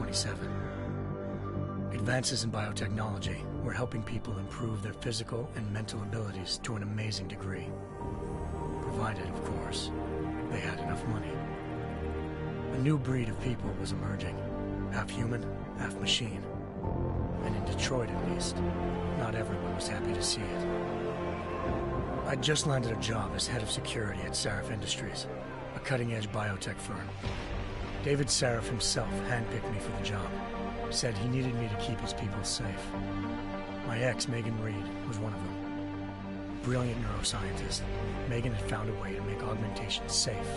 27. Advances in biotechnology were helping people improve their physical and mental abilities to an amazing degree. Provided, of course, they had enough money. A new breed of people was emerging, half human, half machine. And in Detroit, at least, not everyone was happy to see it. I'd just landed a job as head of security at Sarif Industries, a cutting-edge biotech firm. David Sarif himself handpicked me for the job, said he needed me to keep his people safe. My ex, Megan Reed, was one of them. Brilliant neuroscientist, Megan had found a way to make augmentation safe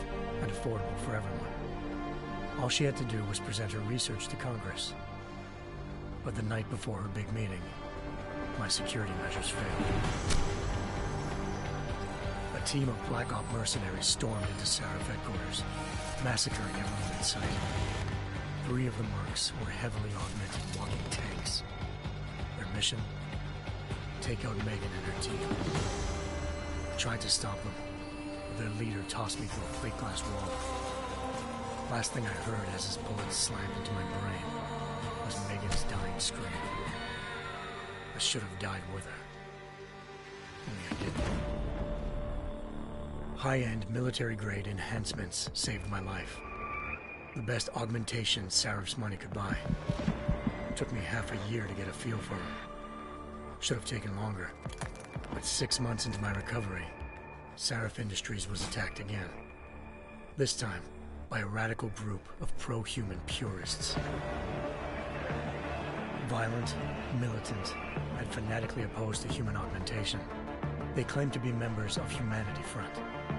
and affordable for everyone. All she had to do was present her research to Congress. But the night before her big meeting, my security measures failed. A team of Black Op mercenaries stormed into Sarif headquarters, massacring everyone in sight. 3 of the mercs were heavily augmented walking tanks. Their mission? Take out Megan and her team. I tried to stop them, but their leader tossed me through a plate glass wall. Last thing I heard as his bullets slammed into my brain was Megan's dying scream. I should have died with her. Only I didn't. High-end military-grade enhancements saved my life. The best augmentation Sarif's money could buy. It took me half a year to get a feel for them. Should have taken longer. But 6 months into my recovery, Sarif Industries was attacked again. This time, by a radical group of pro-human purists. Violent, militant, and fanatically opposed to human augmentation. They claimed to be members of Humanity Front,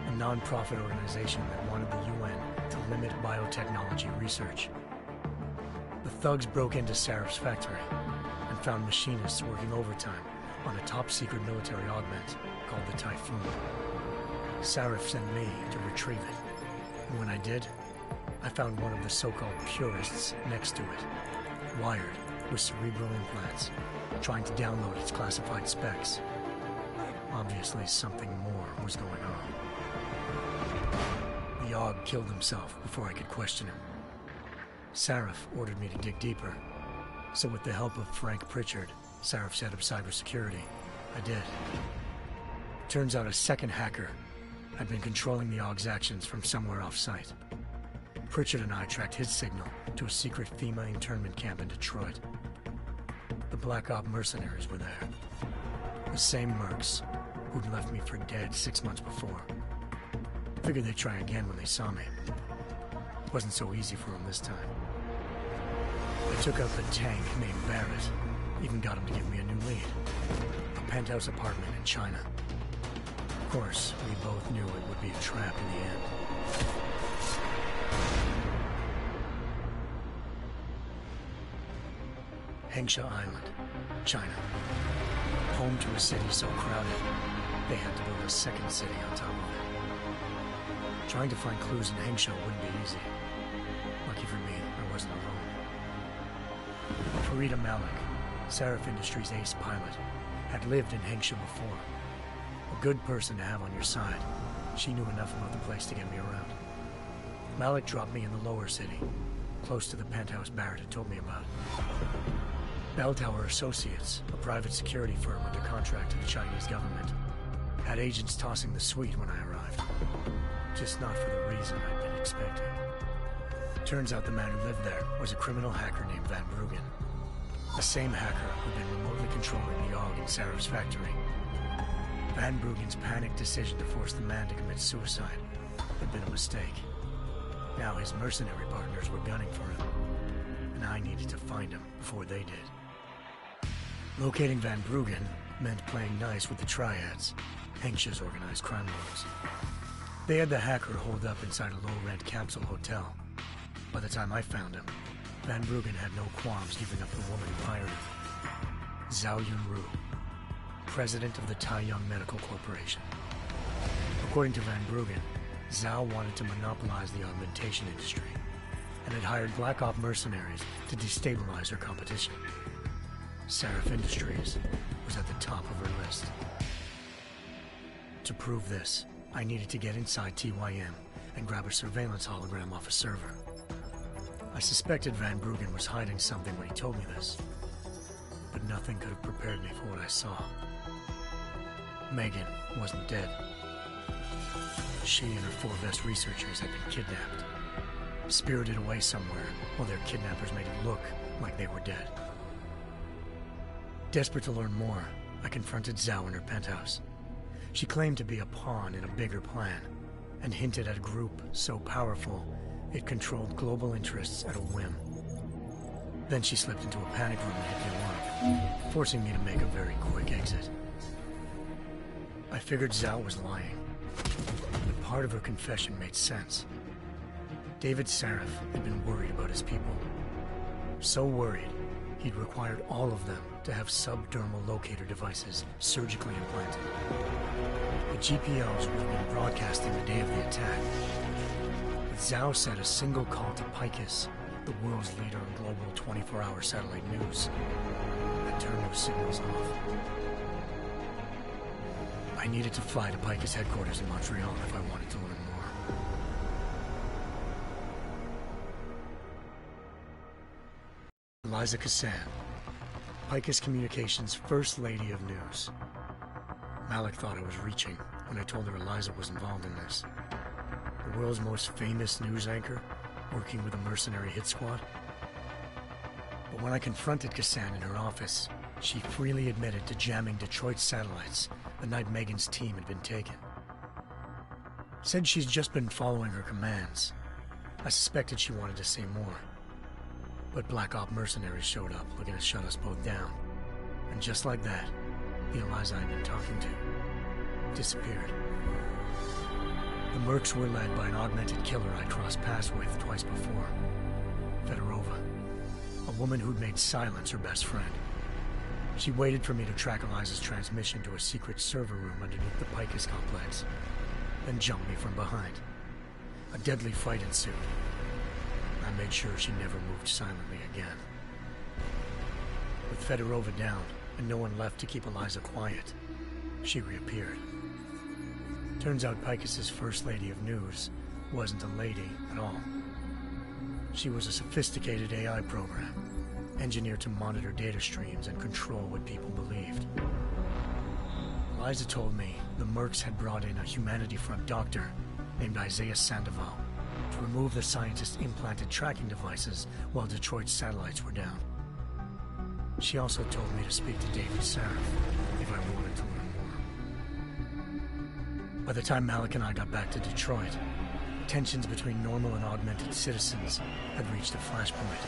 a non-profit organization that wanted the UN to limit biotechnology research. The thugs broke into Sarif's factory and found machinists working overtime on a top-secret military augment called the Typhoon. Sarif sent me to retrieve it, and when I did, I found one of the so-called purists next to it, wired with cerebral implants, trying to download its classified specs. Obviously, something more was going on. The Aug killed himself before I could question him. Sarif ordered me to dig deeper, so with the help of Frank Pritchard, Sarif's head of cybersecurity, I did. Turns out a second hacker had been controlling the Aug's actions from somewhere off-site. Pritchard and I tracked his signal to a secret FEMA internment camp in Detroit. The Black Op mercenaries were there. The same mercs who'd left me for dead 6 months before. Figured they'd try again when they saw me. Wasn't so easy for them this time. I took out the tank named Barrett, even got him to give me a new lead. A penthouse apartment in China. Of course, we both knew it would be a trap in the end. Hengsha Island, China. Home to a city so crowded, they had to build a second city on top of it. Trying to find clues in Hengsha wouldn't be easy. Lucky for me, I wasn't alone. Farida Malik, Sarif Industries' ace pilot, had lived in Hengsha before. A good person to have on your side. She knew enough about the place to get me around. Malik dropped me in the lower city, close to the penthouse Barrett had told me about. Bell Tower Associates, a private security firm under contract to the Chinese government, had agents tossing the suite when I arrived. Just not for the reason I'd been expecting. Turns out the man who lived there was a criminal hacker named Van Bruggen. The same hacker who'd been remotely controlling the Aug in Sarif's factory. Van Bruggen's panicked decision to force the man to commit suicide had been a mistake. Now his mercenary partners were gunning for him, and I needed to find him before they did. Locating Van Bruggen meant playing nice with the Triads, Hengsha's organized crime lords. They had the hacker holed up inside a low-rent capsule hotel. By the time I found him, Van Bruggen had no qualms giving up the woman who hired him. Zhao Yunru, president of the Taiyang Medical Corporation. According to Van Bruggen, Zhao wanted to monopolize the augmentation industry and had hired Black Op mercenaries to destabilize her competition. Sarif Industries was at the top of her list. To prove this, I needed to get inside TYM and grab a surveillance hologram off a server. I suspected Van Bruggen was hiding something when he told me this, but nothing could have prepared me for what I saw. Megan wasn't dead. She and her 4 best researchers had been kidnapped, spirited away somewhere while their kidnappers made it look like they were dead. Desperate to learn more, I confronted Zhao in her penthouse. She claimed to be a pawn in a bigger plan, and hinted at a group so powerful it controlled global interests at a whim. Then she slipped into a panic room and hit the alarm, forcing me to make a very quick exit. I figured Zhao was lying, but part of her confession made sense. David Sarif had been worried about his people. So worried, he'd required all of them to have subdermal locator devices surgically implanted. The GPOs would have been broadcasting the day of the attack. But Zhao said a single call to Picus, the world's leader in global 24-hour satellite news, had turned those signals off. I needed to fly to Picus headquarters in Montreal if I wanted to learn more. Eliza Cassan, Picus Communications' First Lady of News. Malik thought I was reaching when I told her Eliza was involved in this. The world's most famous news anchor, working with a mercenary hit squad. But when I confronted Cassan in her office, she freely admitted to jamming Detroit's satellites the night Megan's team had been taken. Said she's just been following her commands. I suspected she wanted to say more. But Black Op mercenaries showed up looking to shut us both down. And just like that, the Eliza I'd been talking to disappeared. The Mercs were led by an augmented killer I crossed paths with twice before, Fedorova, a woman who'd made silence her best friend. She waited for me to track Eliza's transmission to a secret server room underneath the Picus complex, then jumped me from behind. A deadly fight ensued. I made sure she never moved silently again. With Fedorova down and no one left to keep Eliza quiet, she reappeared. Turns out Picus's First Lady of News wasn't a lady at all. She was a sophisticated AI program, engineered to monitor data streams and control what people believed. Eliza told me the Mercs had brought in a Humanity Front doctor named Isaiah Sandoval to remove the scientist's implanted tracking devices while Detroit's satellites were down. She also told me to speak to David Sarif if I wanted to learn more. By the time Malik and I got back to Detroit, tensions between normal and augmented citizens had reached a flashpoint.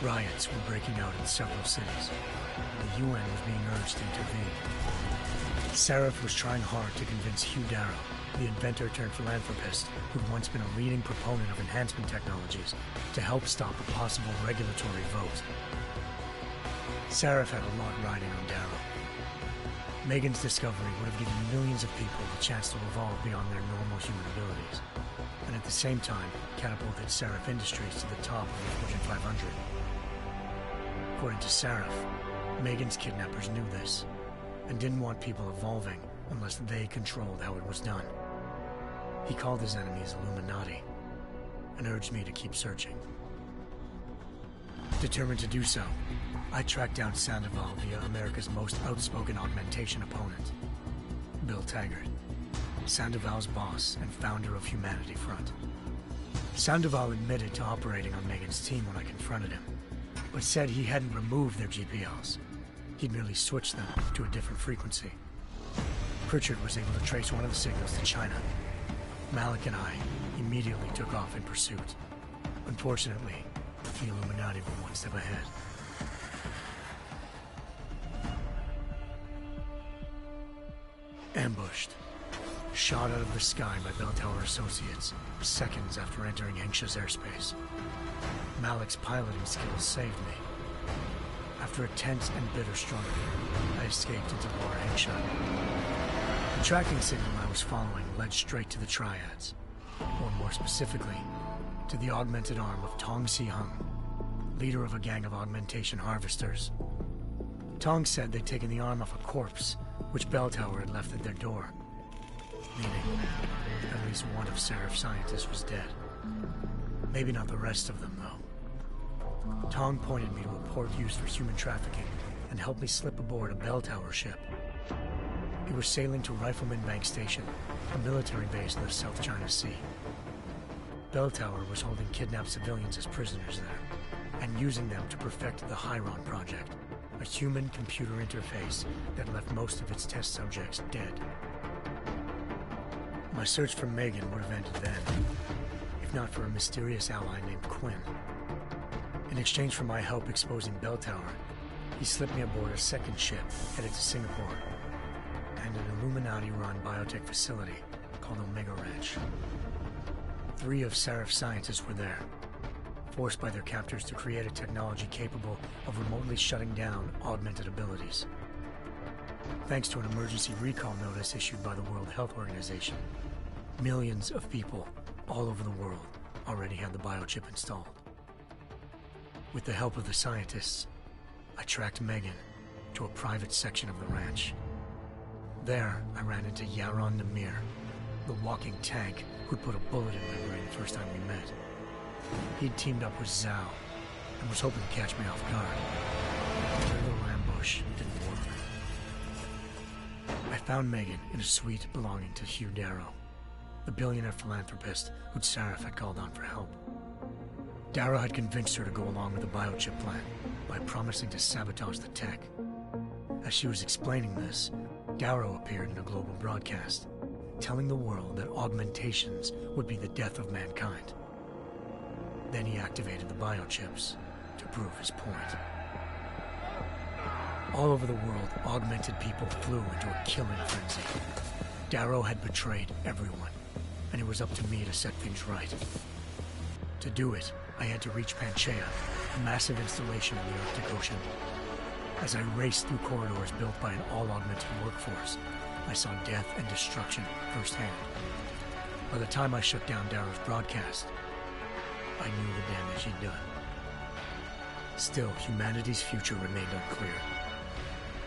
Riots were breaking out in several cities. The UN was being urged to intervene. Sarif was trying hard to convince Hugh Darrow, the inventor turned philanthropist who'd once been a leading proponent of enhancement technologies, to help stop a possible regulatory vote. Sarif had a lot riding on Darrow. Megan's discovery would have given millions of people the chance to evolve beyond their normal human abilities, and at the same time catapulted Sarif Industries to the top of the Fortune 500. According to Sarif, Megan's kidnappers knew this, and didn't want people evolving unless they controlled how it was done. He called his enemies Illuminati, and urged me to keep searching. Determined to do so, I tracked down Sandoval via America's most outspoken augmentation opponent, Bill Taggart, Sandoval's boss and founder of Humanity Front. Sandoval admitted to operating on Megan's team when I confronted him, but said he hadn't removed their GPLs. He'd merely switched them to a different frequency. Pritchard was able to trace one of the signals to China. Malik and I immediately took off in pursuit. Unfortunately, the Illuminati were one step ahead. Ambushed. Shot out of the sky by Bell Tower Associates, seconds after entering Hengsha's airspace. Malik's piloting skills saved me. After a tense and bitter struggle, I escaped into Lower Hengsha. The tracking signal I was following led straight to the Triads, or more specifically, to the augmented arm of Tong Si-hung, leader of a gang of augmentation harvesters. Tong said they'd taken the arm off a corpse, which Bell Tower had left at their door, meaning at least one of Sarif's scientists was dead. Maybe not the rest of them, though. Tong pointed me to a port used for human trafficking and helped me slip aboard a bell tower ship. It was sailing to Rifleman Bank Station, a military base in the South China Sea. Bell Tower was holding kidnapped civilians as prisoners there, and using them to perfect the Hyron Project, a human-computer interface that left most of its test subjects dead. My search for Megan would have ended then, if not for a mysterious ally named Quinn. In exchange for my help exposing Bell Tower, he slipped me aboard a second ship headed to Singapore, and an Illuminati-run biotech facility called Omega Ranch. 3 of Seraph's scientists were there, forced by their captors to create a technology capable of remotely shutting down augmented abilities. Thanks to an emergency recall notice issued by the World Health Organization, millions of people all over the world already had the biochip installed. With the help of the scientists, I tracked Megan to a private section of the ranch. There, I ran into Yaron Namir, the walking tank who'd put a bullet in my brain the first time we met. He'd teamed up with Zhao and was hoping to catch me off guard. Their little ambush didn't work. I found Megan in a suite belonging to Hugh Darrow, the billionaire philanthropist who'd Seraph had called on for help. Darrow had convinced her to go along with the biochip plan by promising to sabotage the tech. As she was explaining this, Darrow appeared in a global broadcast, telling the world that augmentations would be the death of mankind. Then he activated the biochips to prove his point. All over the world, augmented people flew into a killing frenzy. Darrow had betrayed everyone, and it was up to me to set things right. To do it, I had to reach Panchaea, a massive installation in the Arctic Ocean. As I raced through corridors built by an all-augmented workforce, I saw death and destruction firsthand. By the time I shut down Darrow's broadcast, I knew the damage he'd done. Still, humanity's future remained unclear.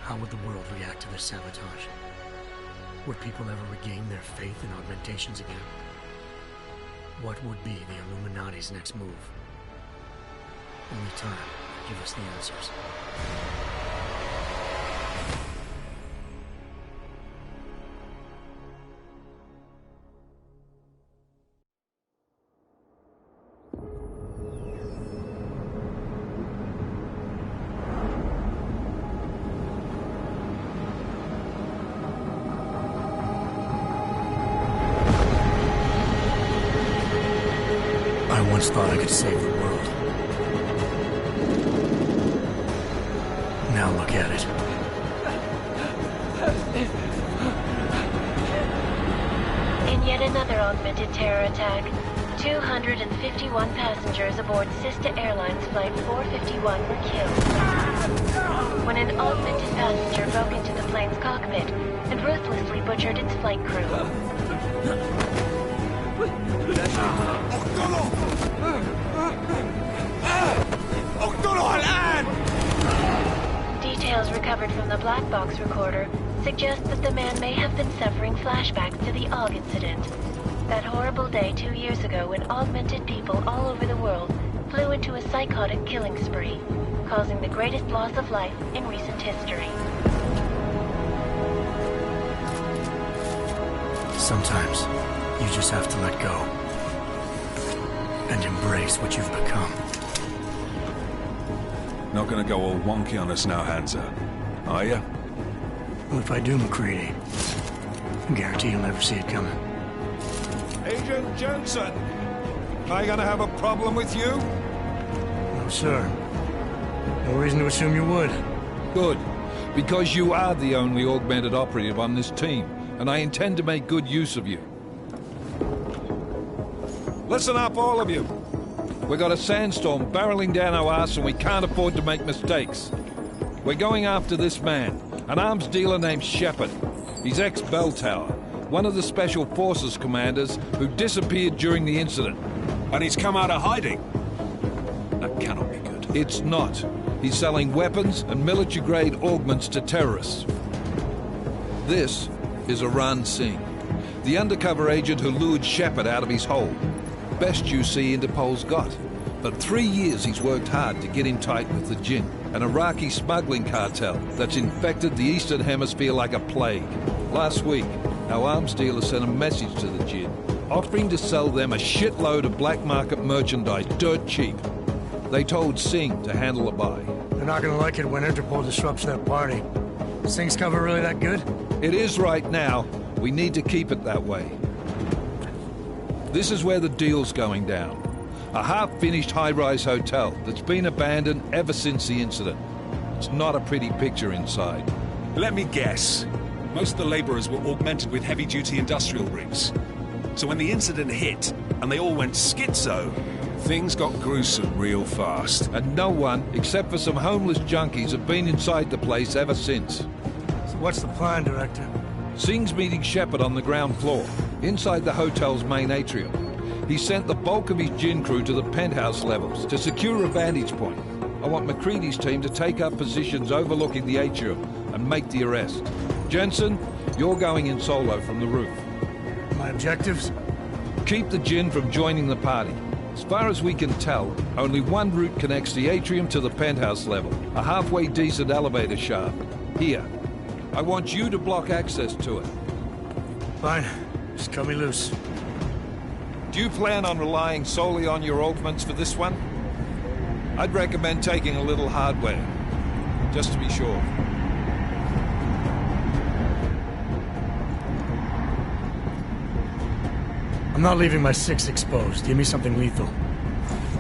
How would the world react to this sabotage? Would people ever regain their faith in augmentations again? What would be the Illuminati's next move? Only time will give us the answers. I once thought I could save the world. Now look at it. In yet another augmented terror attack, 251 passengers aboard sister airlines Flight 451 were killed when an augmented passenger broke into the plane's cockpit and ruthlessly butchered its flight crew. Details recovered from the black box recorder suggest that the man may have been suffering flashbacks to the AUG incident. That horrible day 2 years ago when augmented people all over the world flew into a psychotic killing spree, causing the greatest loss of life in recent history. Sometimes, you just have to let go and embrace what you've become. Not gonna go all wonky on us now, Hansa, are you? Well, if I do, McCready, I guarantee you'll never see it coming. Agent Jensen, am I gonna have a problem with you? No, sir. No reason to assume you would. Good, because you are the only augmented operative on this team, and I intend to make good use of you. Listen up, all of you. We got a sandstorm barreling down our arse and we can't afford to make mistakes. We're going after this man, an arms dealer named Shepard. He's ex-Bell Tower, one of the Special Forces commanders who disappeared during the incident. And he's come out of hiding? That cannot be good. It's not. He's selling weapons and military-grade augments to terrorists. This is Aran Singh, the undercover agent who lured Shepard out of his hole. Best you see Interpol's got. For 3 years he's worked hard to get in tight with the Jinn, an Iraqi smuggling cartel that's infected the Eastern Hemisphere like a plague. Last week, our arms dealer sent a message to the Jinn, offering to sell them a shitload of black market merchandise dirt cheap. They told Singh to handle the buy. They're not gonna like it when Interpol disrupts that party. Singh's cover really that good? It is right now. We need to keep it that way. This is where the deal's going down. A half-finished high-rise hotel that's been abandoned ever since the incident. It's not a pretty picture inside. Let me guess. Most of the laborers were augmented with heavy-duty industrial rigs. So when the incident hit, and they all went schizo, things got gruesome real fast. And no one, except for some homeless junkies, have been inside the place ever since. So what's the plan, Director? Singh's meeting Shepard on the ground floor, inside the hotel's main atrium. He sent the bulk of his Jinn crew to the penthouse levels to secure a vantage point. I want McCready's team to take up positions overlooking the atrium and make the arrest. Jensen, you're going in solo from the roof. My objectives? Keep the Jinn from joining the party. As far as we can tell, only one route connects the atrium to the penthouse level, a halfway decent elevator shaft. Here. I want you to block access to it. Fine. Just cut me loose. Do you plan on relying solely on your augments for this one? I'd recommend taking a little hardware, just to be sure. I'm not leaving my 6 exposed. Give me something lethal.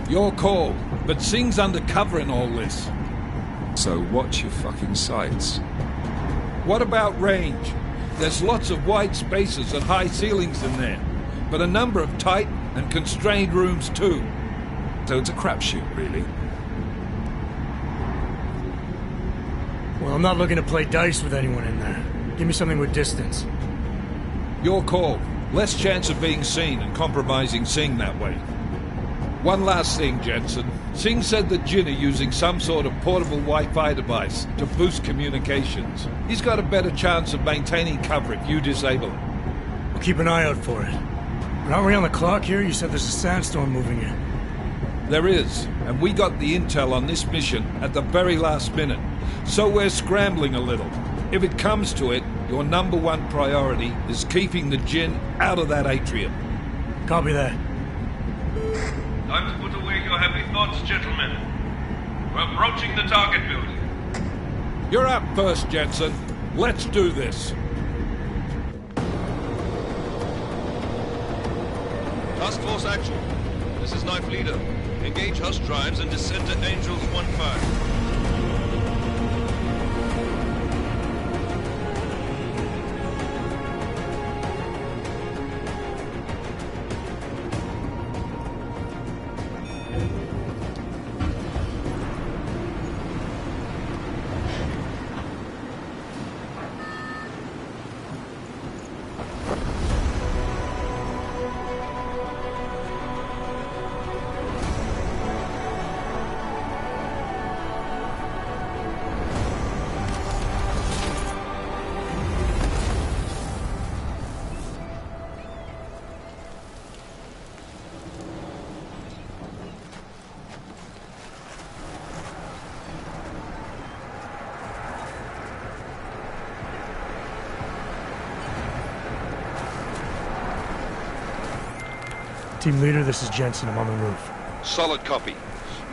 Your call, but Singh's undercover in all this. So watch your fucking sights. What about range? There's lots of wide spaces and high ceilings in there, but a number of tight and constrained rooms too. So it's a crapshoot, really. Well, I'm not looking to play dice with anyone in there. Give me something with distance. Your call. Less chance of being seen and compromising Singh that way. One last thing, Jensen. Singh said the Jinn are using some sort of portable Wi-Fi device to boost communications. He's got a better chance of maintaining cover if you disable it. We'll keep an eye out for it. But aren't we on the clock here? You said there's a sandstorm moving in. There is, and we got the intel on this mission at the very last minute. So we're scrambling a little. If it comes to it, your number one priority is keeping the Jinn out of that atrium. Copy that. Time to put away your heavy thoughts, gentlemen. We're approaching the target building. You're up first, Jensen. Let's do this. Task Force action. This is Knife Leader. Engage Hush drives and descend to Angels 1-5. Team leader, this is Jensen. I'm on the roof. Solid copy.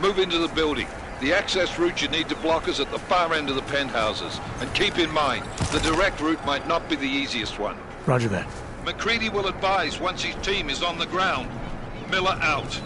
Move into the building. The access route you need to block is at the far end of the penthouses. And keep in mind, the direct route might not be the easiest one. Roger that. McCready will advise once his team is on the ground. Miller out.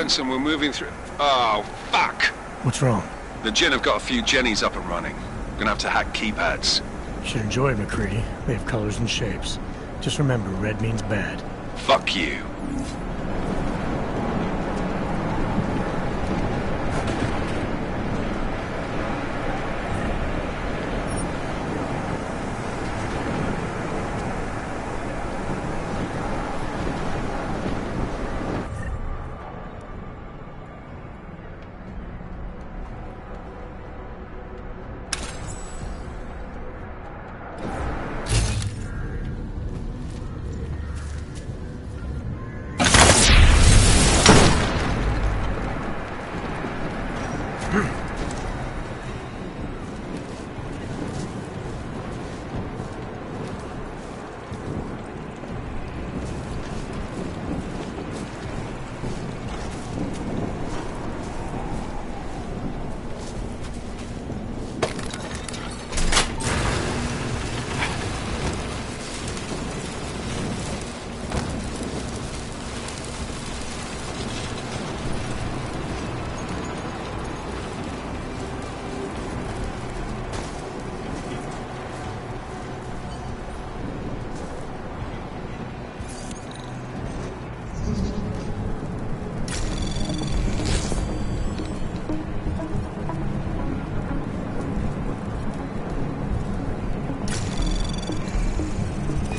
settlements and we're moving through... Oh, fuck! What's wrong? The Jinn have got a few Jennies up and running. Gonna have to hack keypads. You should enjoy it, McCready. They have colors and shapes. Just remember, red means bad. Fuck you.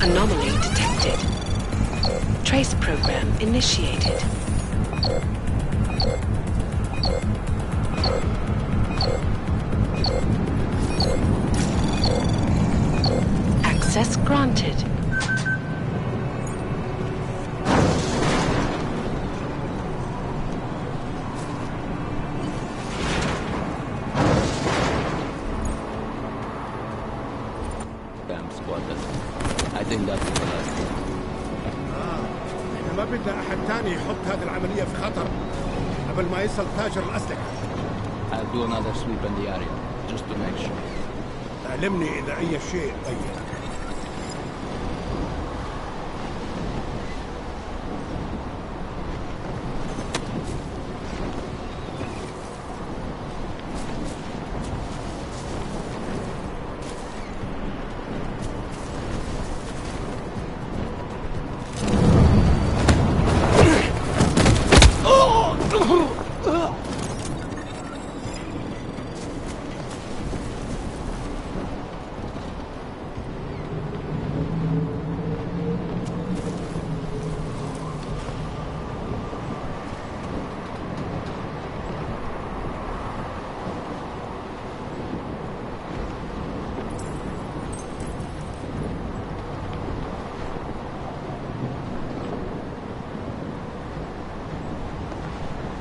Anomaly detected. Trace program initiated. Access granted. Damn squadron. I think that's the last one. احنا ما بدنا احد تاني يحط هذه العملية في خطر قبل ما يصل تاجر الأسلحة. I'll do another sweep in the area, just to make sure. علمني إذا أي شيء غير.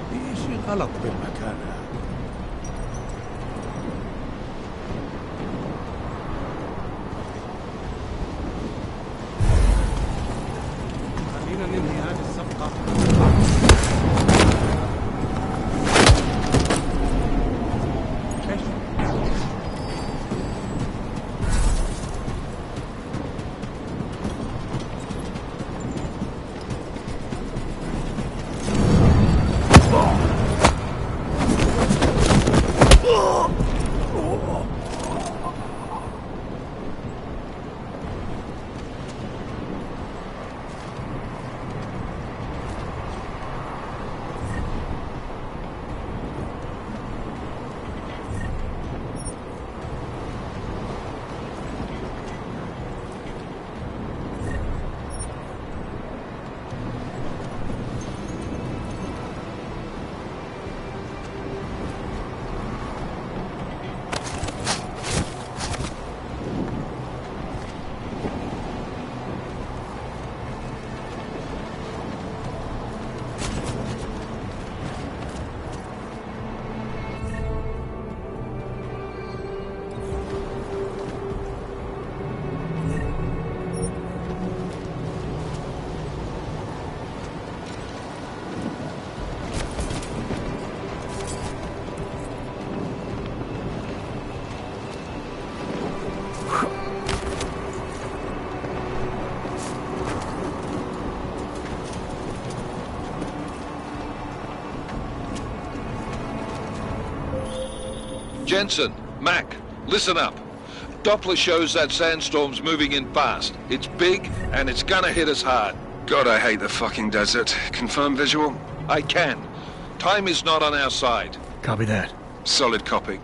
في شيء غلط بالمكان هذا. خلينا ننهي هذه الصفقة. Jensen, Mac, listen up. Doppler shows that sandstorm's moving in fast. It's big, and it's gonna hit us hard. God, I hate the fucking desert. Confirm visual? I can. Time is not on our side. Copy that. Solid copy.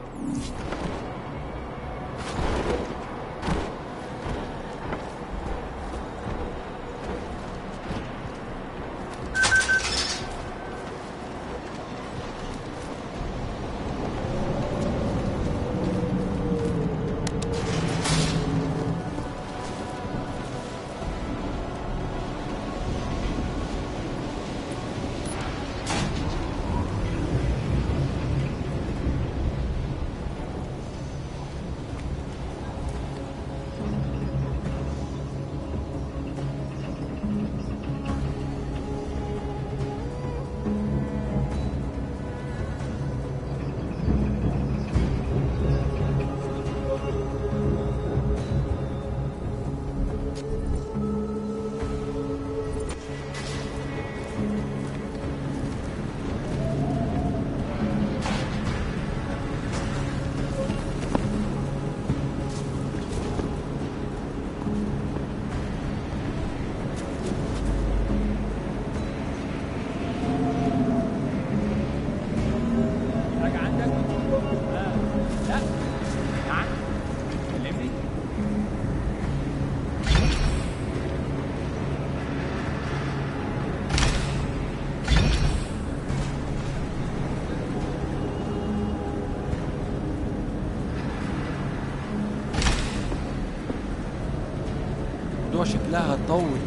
شكلها هتطول.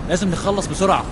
لازم نخلص بسرعة.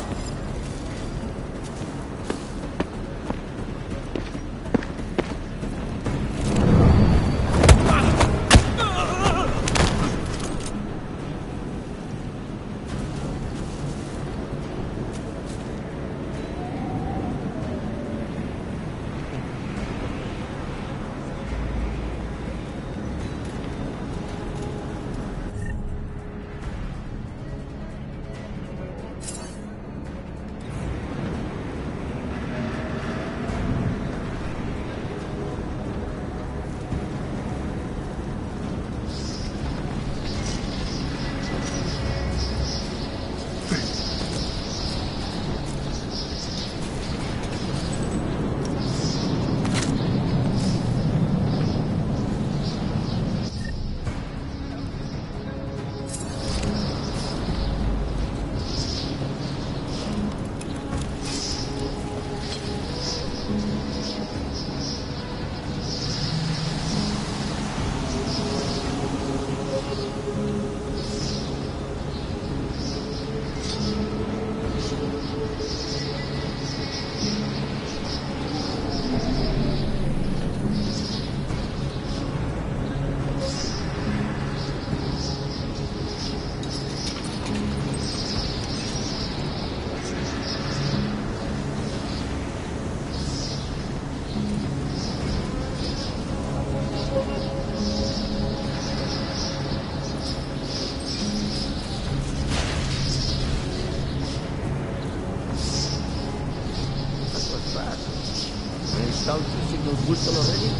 Installed the signal booster already?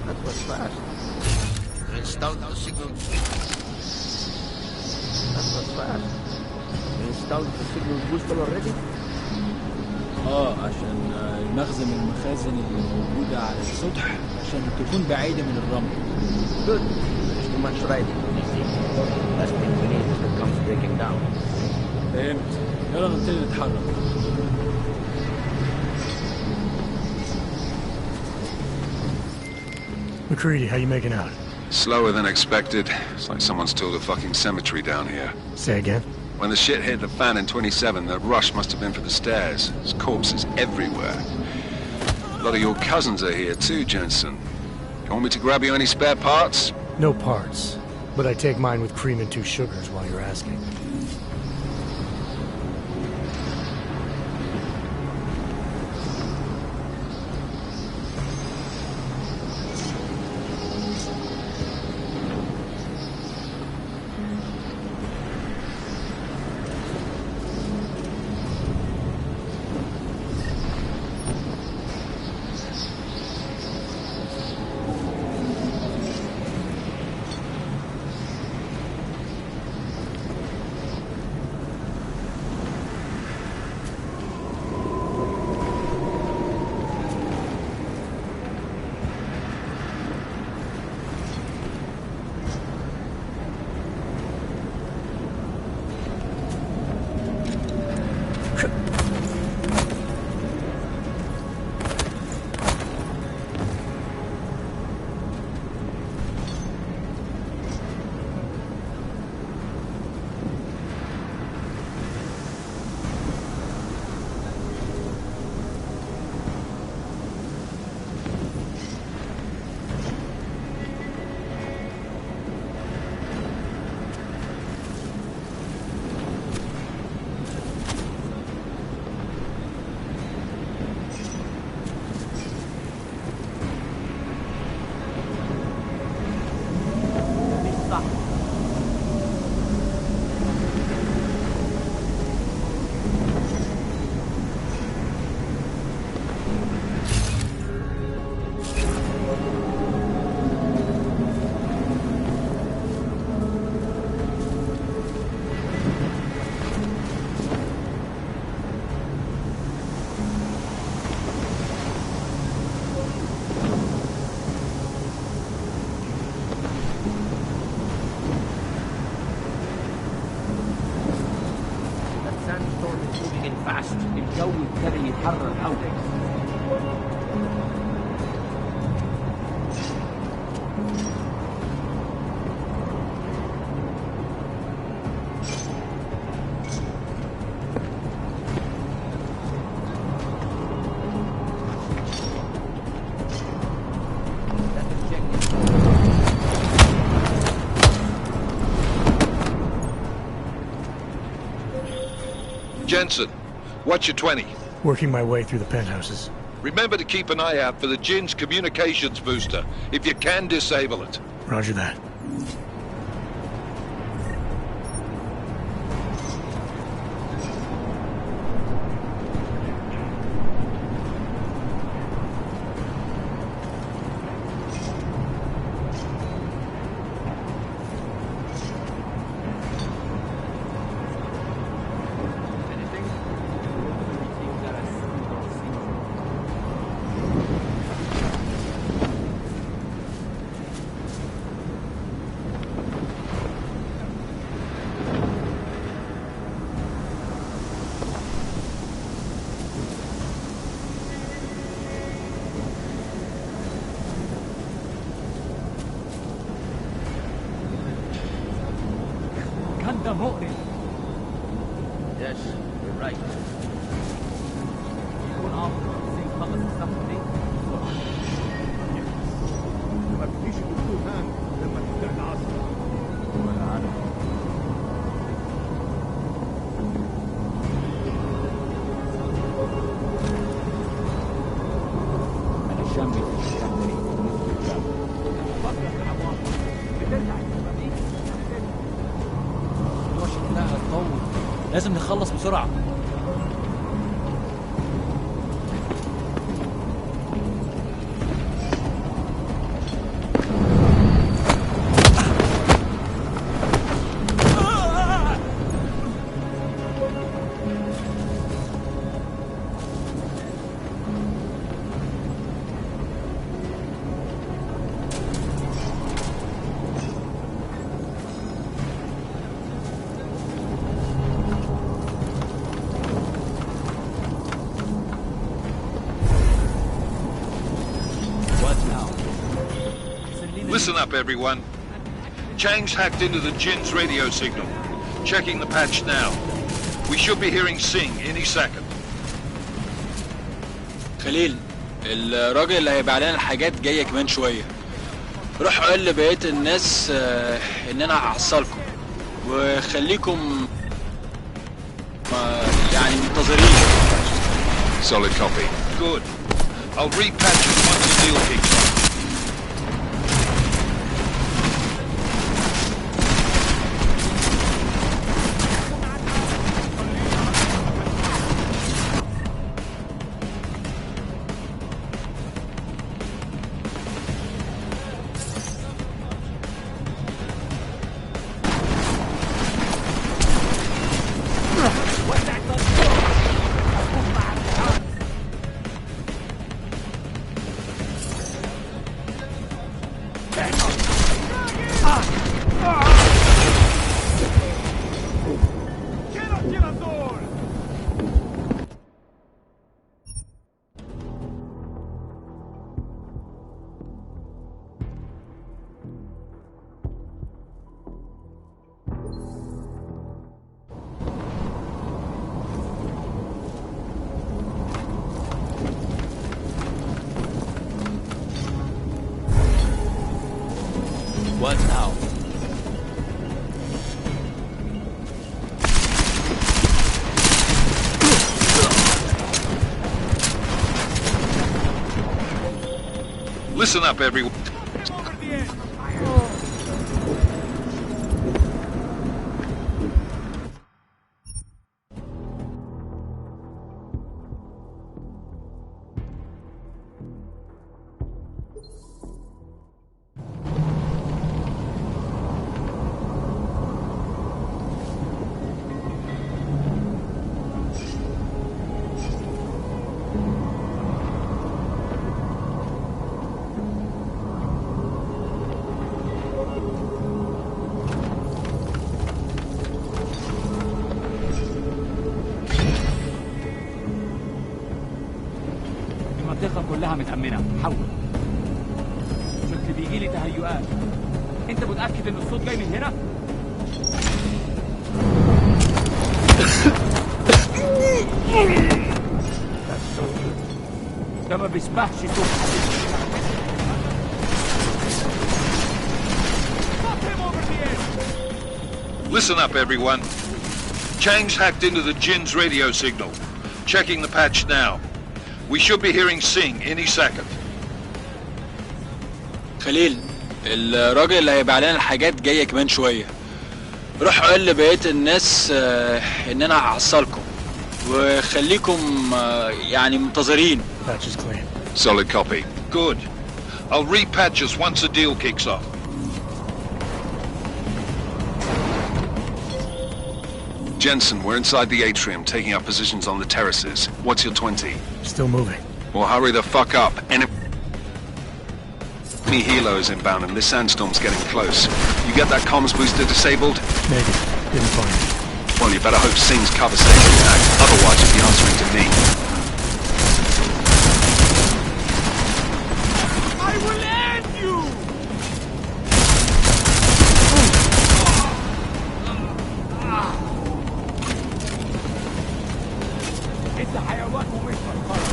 That was fast. Installed the signal. That was fast. Installed the signal booster already? عشان المخزن من المخازن اللي موجودة على السطح عشان تكون بعيدة من الرمل. Good. There's too much riding. Last thing we need is the comes breaking down. فهمت. يلا نبتدي نتحرك. McCready, how you making out? Slower than expected. It's like someone's tilled a fucking cemetery down here. Say again? When the shit hit the fan in 27, the rush must have been for the stairs. There's corpses everywhere. A lot of your cousins are here too, Jensen. You want me to grab you any spare parts? No parts. But I take mine with cream and 2 sugars while you're asking. الجو ابتدى يتحرر حولك. Jensen, what's your 20? Working my way through the penthouses. Remember to keep an eye out for the Jinn's communications booster. If you can, disable it. Roger that. Yes, you're right. ما بديش يكون هان لما تبدأ العاصفة. أنا الشامي في الشامي. الموضوع شكلها هتطول، لازم نخلص بسرعة. Listen up, everyone. Chang's hacked into the Jinn's radio signal. Checking the patch now. We should be hearing Sing any second. خليل، الراجل اللي هيبقى علينا الحاجات جاية كمان شوية. روح قول لبقية الناس ان انا هحصلكم وخليكم يعني منتظرين. Solid copy. Good. I'll repatch it once the deal kicks off. What now? Listen up, everyone. كلها متأمنة. حول. كنت بيجيلي تهيؤات. انت متأكد ان الصوت جاي من هنا؟ ده ما بيسمعش صوت. Listen up, everyone. Chang's hacked into the Jin's radio signal. Checking the patch now. We should be hearing Sing any second. خليل، الراجل اللي هيبقى لنا الحاجات جاية كمان شوية. روح قول لبقية الناس ان انا هحصلكم وخليكم يعني منتظرين. Patch is clean. Solid copy. Good. I'll repatch us once the deal kicks off. Jensen, we're inside the atrium, taking up positions on the terraces. What's your 20? Still moving. Well, hurry the fuck up. Enemy helos inbound and this sandstorm's getting close. You get that comms booster disabled? Maybe. Didn't find it. Well, you better hope Sing's cover stays intact. Otherwise you'll be answering to me. I will end you! انت حيوان ومش مسخرة.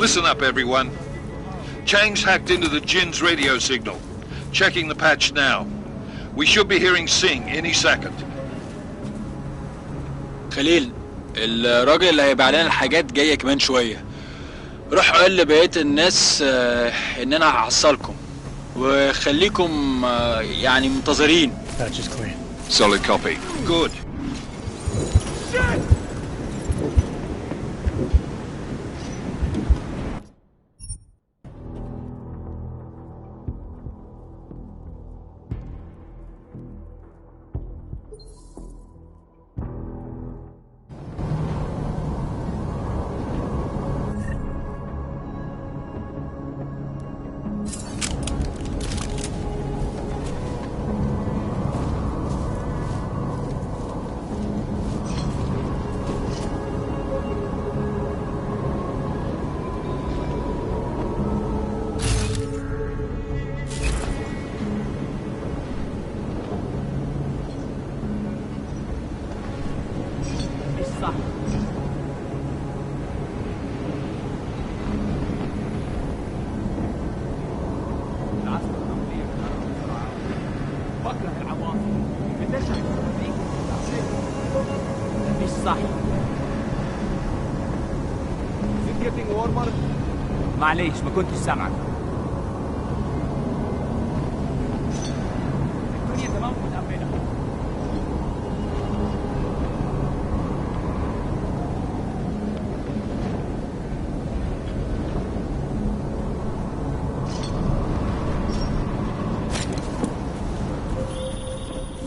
Listen up, everyone. Chang's hacked into the Jin's radio signal. Checking the patch now. We should be hearing Sing any second. خليل، الراجل اللي هيبقى لنا الحاجات جاية كمان شوية. روح قول لبقية الناس ان انا هحصلكم وخليكم يعني منتظرين. Patch is clean. Solid copy. Good. معليش ما كنتش سامعك. الدنيا تمام متأمنة.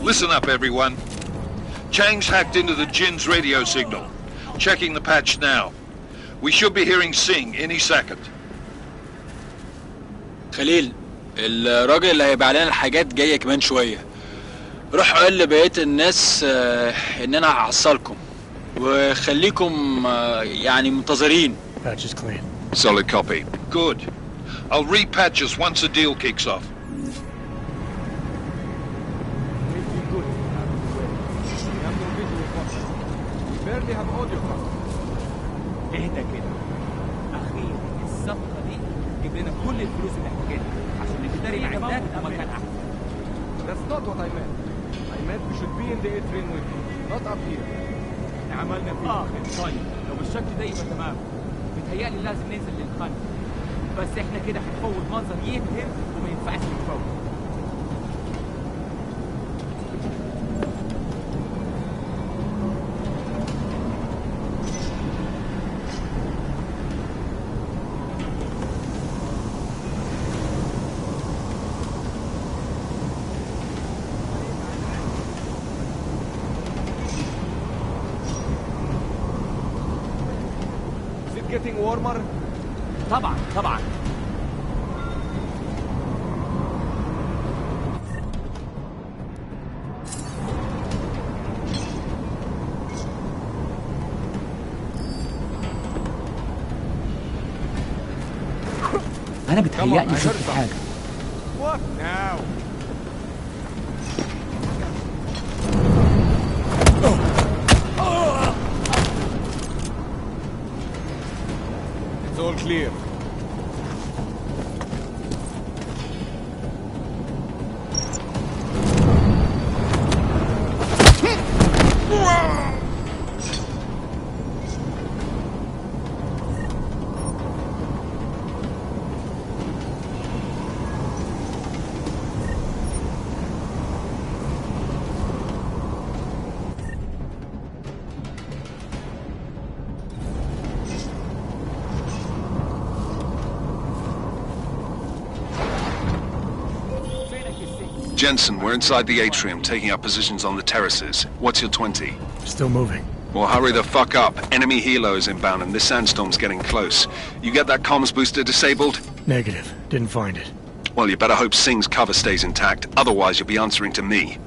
Listen up, everyone. Chang's hacked into the Jin's radio signal. Checking the patch now. We should be hearing Singh any second. خليل، الراجل اللي هيبيع لنا الحاجات جاي كمان شويه. روح قول لبقيه الناس ان انا هحصلكم وخليكم يعني منتظرين. Patch is clean. Solid copy. Good. I'll repatch us once the deal kicks off. اهدى كده. اخيرا الصفقه دي تجيب لنا كل الفلوس اللي محتاجينها عشان نشتري معدات ومكان احسن. That's not what I meant. I meant we should be in the atrium with you, not up here. عملنا فيه. طيب لو بالشكل ده يبقى تمام. متهيألي لازم ننزل للخلف. بس احنا كده هنفوت منظر يفهم وما ينفعش نفوت. Getting warmer? طبعا. انا بتهيألي شفت حاجه. What now? It's all clear. Jensen, we're inside the atrium, taking up positions on the terraces. What's your 20? Still moving. Well, hurry the fuck up. Enemy helo is inbound and this sandstorm's getting close. You get that comms booster disabled? Negative. Didn't find it. Well, you better hope Singh's cover stays intact. Otherwise, you'll be answering to me.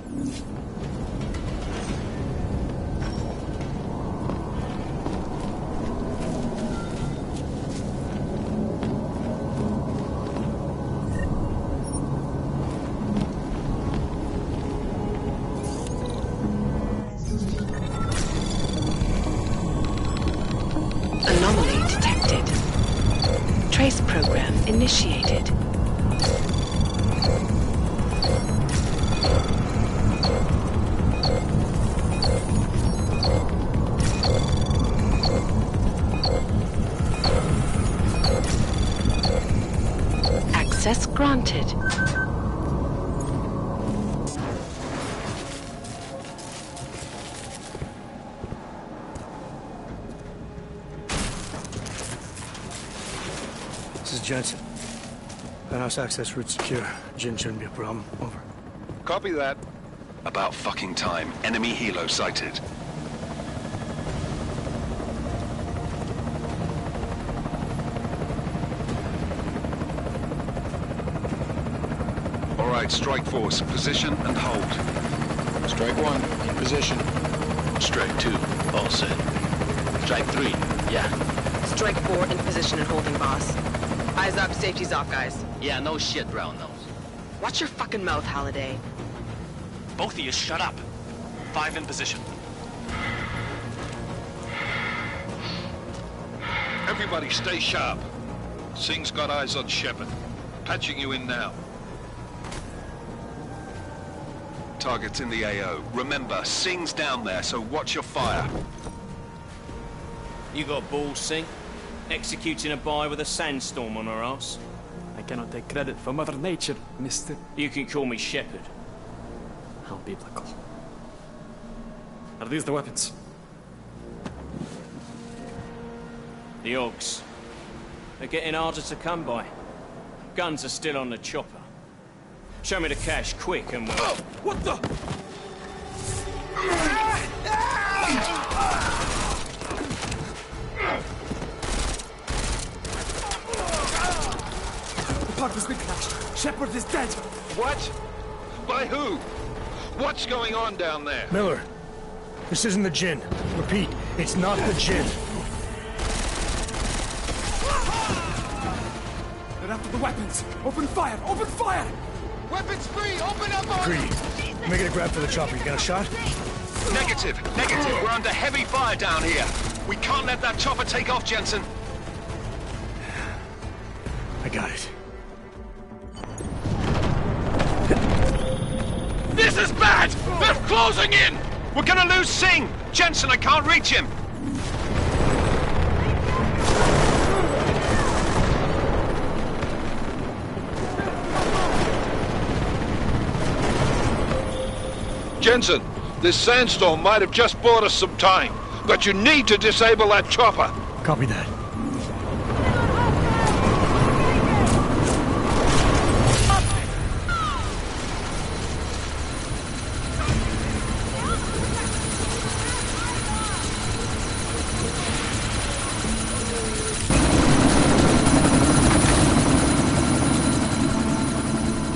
Anomaly detected. Trace program initiated. Access granted. This is Jensen. Penthouse access route secure. Jin shouldn't be a problem. Over. Copy that. About fucking time. Enemy helo sighted. All right, strike force. Position and hold. Strike 1, in position. Strike 2, all set. Strike 3, yeah. Strike 4, in position and holding, boss. Eyes up, safety's off, guys. Yeah, no shit, brown nose. Watch your fucking mouth, Halliday. Both of you, shut up. 5 in position. Everybody stay sharp. Singh's got eyes on Shepard. Patching you in now. Target's in the AO. Remember, Singh's down there, so watch your fire. You got balls, Singh? Executing a buy with a sandstorm on our ass? I cannot take credit for Mother Nature, mister. You can call me Shepard. How biblical. Are these the weapons? The Ogs. They're getting harder to come by. Guns are still on the chopper. Show me the cash, quick, and we'll... Oh, what the? pod has been crashed. Shepard is dead. What? By who? What's going on down there? Miller, this isn't the Jinn. Repeat, it's not the Jinn. They're after the weapons. Open fire! Open fire! Weapons free! Open up on Greedy. Let me get a grab for the chopper. You got a shot? Negative. We're under heavy fire down here. We can't let that chopper take off, Jensen. I got it. This is bad! They're closing in! We're gonna lose Singh! Jensen, I can't reach him! Jensen, this sandstorm might have just bought us some time, but you need to disable that chopper. Copy that.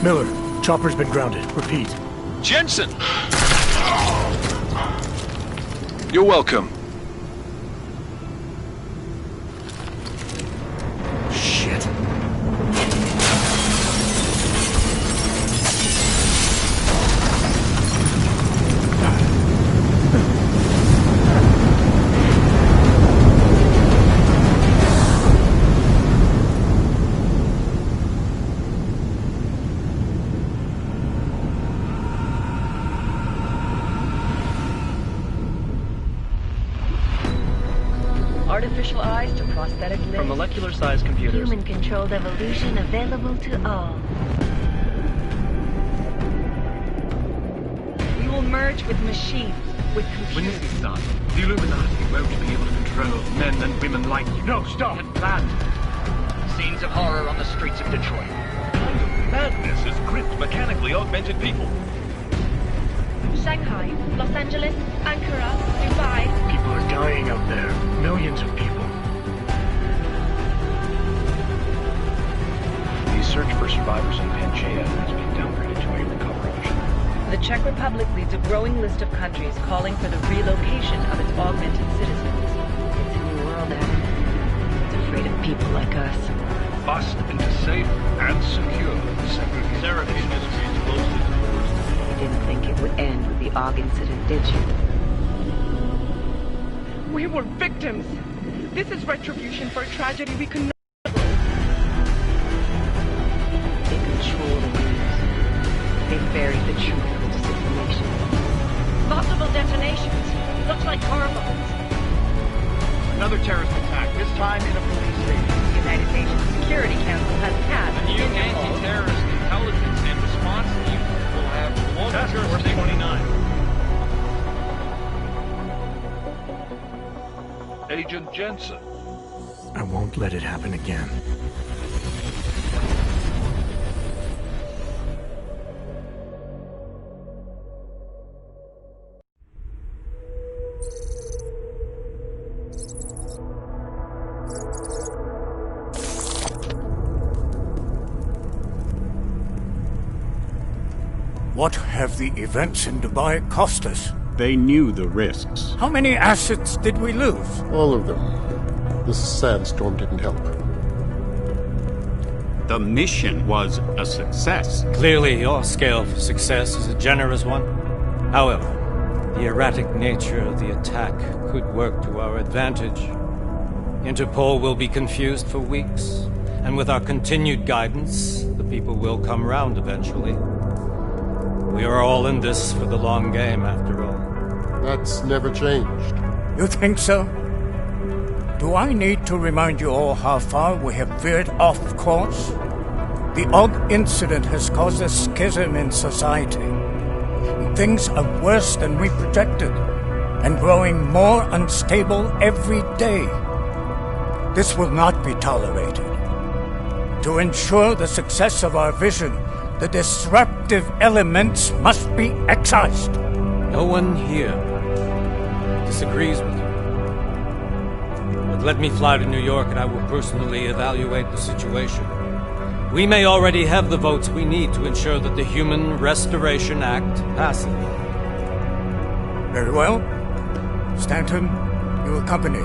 Miller, chopper's been grounded. Repeat. Jensen! You're welcome. Shit. Artificial eyes to prosthetic limbs. From molecular-sized computers. Human-controlled evolution available to all. We will merge with machines, with computers. When this is done, the Illuminati won't be able to control men and women like you. No, stop! And planned. Scenes of horror on the streets of Detroit. Madness is crypt mechanically augmented people. Shanghai, Los Angeles, Ankara, Dubai. People are dying out there. Millions of people. The search for survivors in Pangaea has been downgraded to a recovery mission. The Czech Republic leads a growing list of countries calling for the relocation of its augmented citizens. It's a new world, Adam. It's afraid of people like us. Bust into safe and secure segregation. Seraphine Industries closely to the worst. You didn't think it would end with the AUG incident, did you? We were victims. This is retribution for a tragedy we could not. They control the news. They buried the truth of disinformation. Multiple detonations. Looks like car bombs. Another terrorist attack, this time in a police station. The United Nations Security Council has passed The new anti-terrorist intelligence and response team will have Task Force 29. Agent Jensen. I won't let it happen again. What have the events in Dubai cost us? They knew the risks. How many assets did we lose? All of them. This sandstorm didn't help. The mission was a success. Clearly, your scale for success is a generous one. However, the erratic nature of the attack could work to our advantage. Interpol will be confused for weeks, and with our continued guidance, the people will come round eventually. We are all in this for the long game, after all. That's never changed. You think so? Do I need to remind you all how far we have veered off course? The AUG incident has caused a schism in society. Things are worse than we projected, and growing more unstable every day. This will not be tolerated. To ensure the success of our vision, the disruptive elements must be excised. No one here disagrees with you. But let me fly to New York and I will personally evaluate the situation. We may already have the votes we need to ensure that the Human Restoration Act passes. Very well. Stanton, you accompany.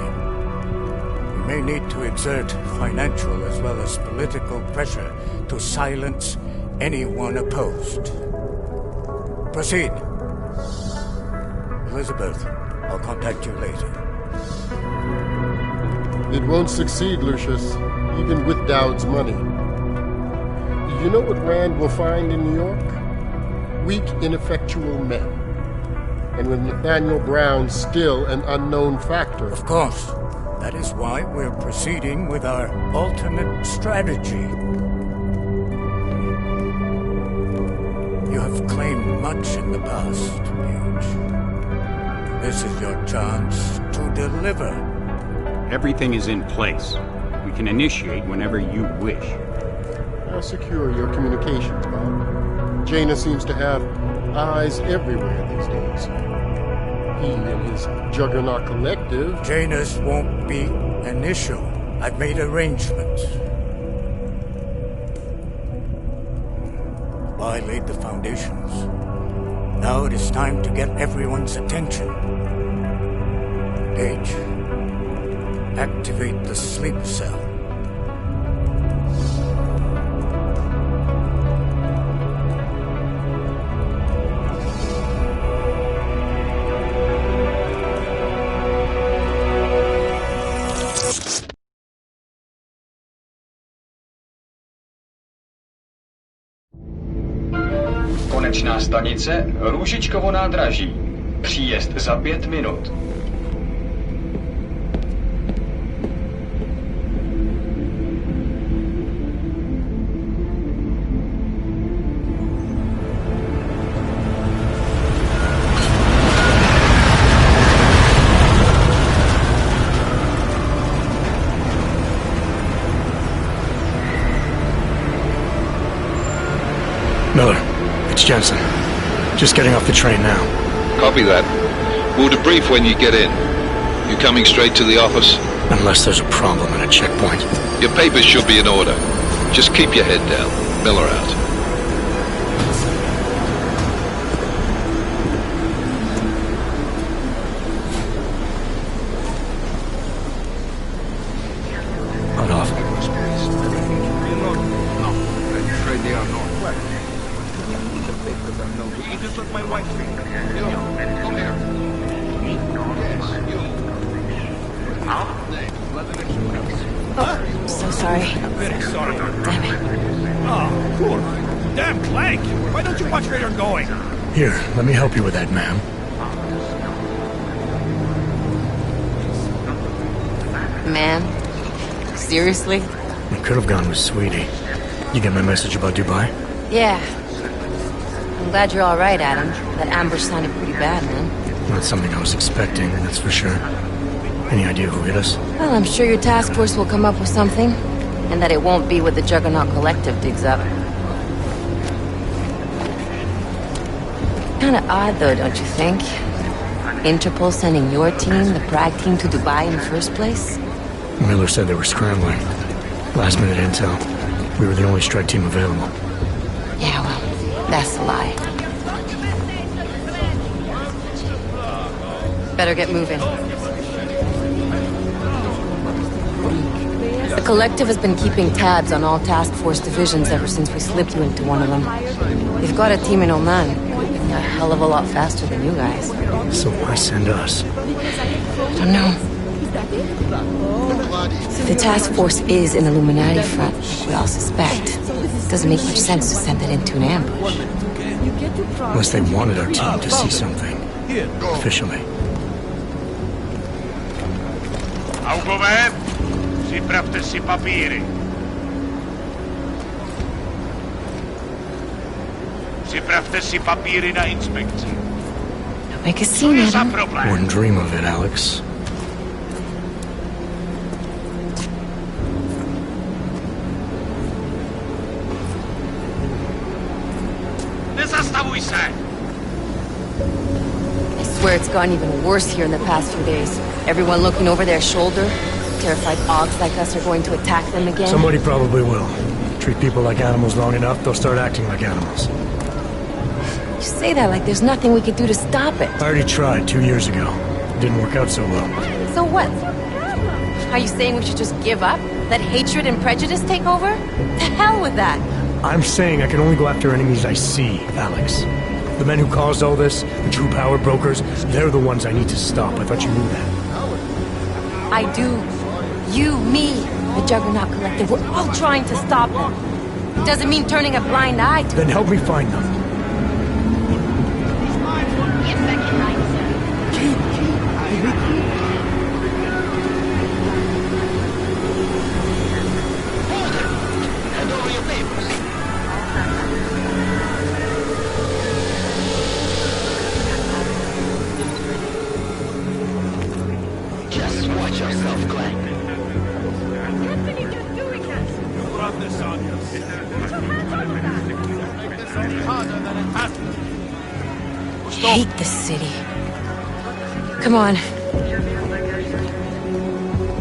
We may need to exert financial as well as political pressure to silence anyone opposed. Proceed. Elizabeth, I'll contact you later. It won't succeed, Lucius, even with Dowd's money. You know what Rand will find in New York? Weak, ineffectual men. And with Nathaniel Brown still an unknown factor. Of course. That is why we're proceeding with our alternate strategy. You have claimed much in the past, Paige. This is your chance to deliver. Everything is in place. We can initiate whenever you wish. How secure your communications, Bob? Jaina seems to have eyes everywhere these days. He and his Juggernaut Collective... Janus won't be an issue. I've made arrangements. I laid the foundations. Now it is time to get everyone's attention. Paige, activate the sleep cell. Konečná stanice Růžičkovo nádraží. Příjezd za 5 minut. Miller, it's Jensen. Just getting off the train now. Copy that. We'll debrief when you get in. You coming straight to the office? Unless there's a problem at a checkpoint. Your papers should be in order. Just keep your head down. Miller out. Cut off. No, I'm afraid they are not. What? The papers are no good. You just let my wife speak. You know, come here. Yes, you. Oh, so sorry. I'm very sorry. Damn it. Oh, poor. Damn Clank! Why don't you watch where you're going? Here, let me help you with that, ma'am. Man? Seriously? I could have gone with Sweetie. You get my message about Dubai? Yeah. I'm glad you're alright, Adam. That ambush sounded pretty bad, man. Not something I was expecting, that's for sure. Any idea who hit us? Well, I'm sure your task force will come up with something. And that it won't be what the Juggernaut Collective digs up. Kinda odd, though, don't you think? Interpol sending your team, the Prague team, to Dubai in the first place? Miller said they were scrambling. Last minute intel. We were the only strike team available. Yeah, well, that's a lie. Better get moving. The Collective has been keeping tabs on all task force divisions ever since we slipped you into one of them. They've got a team in Oman. A hell of a lot faster than you guys. So why send us? I don't know. If the task force is an Illuminati front, we all suspect. It doesn't make much sense to send it into an ambush. Unless they wanted our team to see something. Officially. Augové, připravte si papíry. Připravte si papíry na inspekci. Don't make a scene, Adam. Wouldn't dream of it, Alex. Nezastavuj se! I swear it's gotten even worse here in the past few days. Everyone looking over their shoulder. Terrified Augs like us are going to attack them again. Somebody probably will. Treat people like animals long enough, they'll start acting like animals. You say that like there's nothing we could do to stop it. I already tried 2 years ago. It didn't work out so well. So what? Are you saying we should just give up? Let hatred and prejudice take over? To hell with that! I'm saying I can only go after enemies I see, Alex. The men who caused all this, the true power brokers, they're the ones I need to stop. I thought you knew that. I do. You, me, the Juggernaut Collective, we're all trying to stop them. It doesn't mean turning a blind eye to Then help me find them. Just watch yourself, Glenn. Anthony, you're doing this! You brought this on yourself. Put your hands on your back! Make this any harder than it has to be. hate this city. Come on.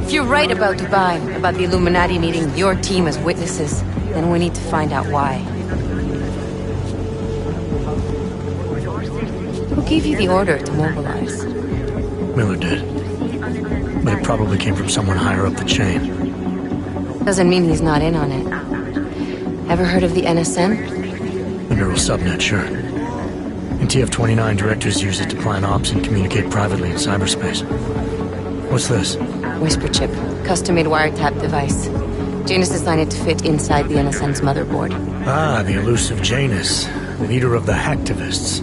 If you're right about Dubai, about the Illuminati needing your team as witnesses, then we need to find out why. Who gave you the order to mobilize? Miller did. But it probably came from someone higher up the chain. Doesn't mean he's not in on it. Ever heard of the NSM? The neural subnet, sure. In TF-29, directors use it to plan ops and communicate privately in cyberspace. What's this? Whisper chip. Custom-made wiretap device. Janus designed it to fit inside the NSM's motherboard. Ah, the elusive Janus. The leader of the hacktivists.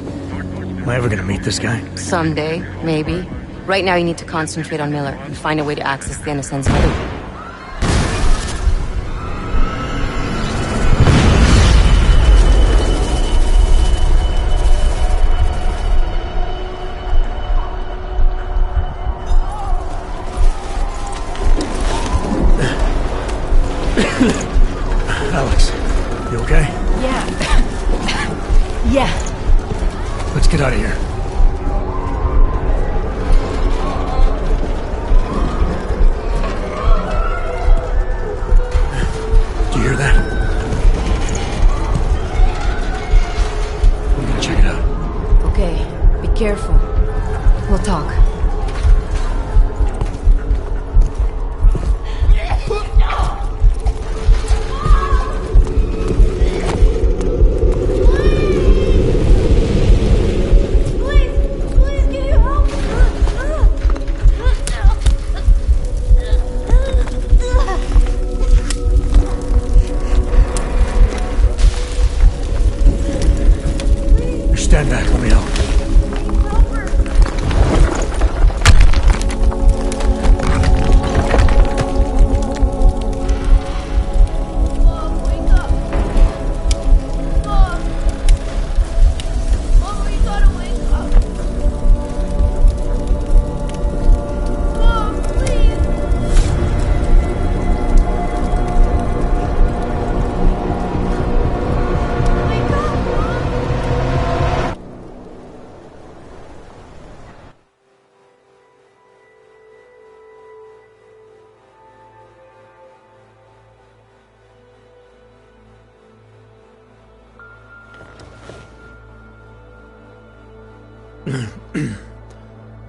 Am I ever gonna meet this guy? Someday, maybe. Right now you need to concentrate on Miller and find a way to access the NSM's motherboard. Alex, you okay? Yeah. Yeah. Let's get out of here. Do you hear that? I'm gonna check it out. Okay, be careful. We'll talk. Stand back, let me help.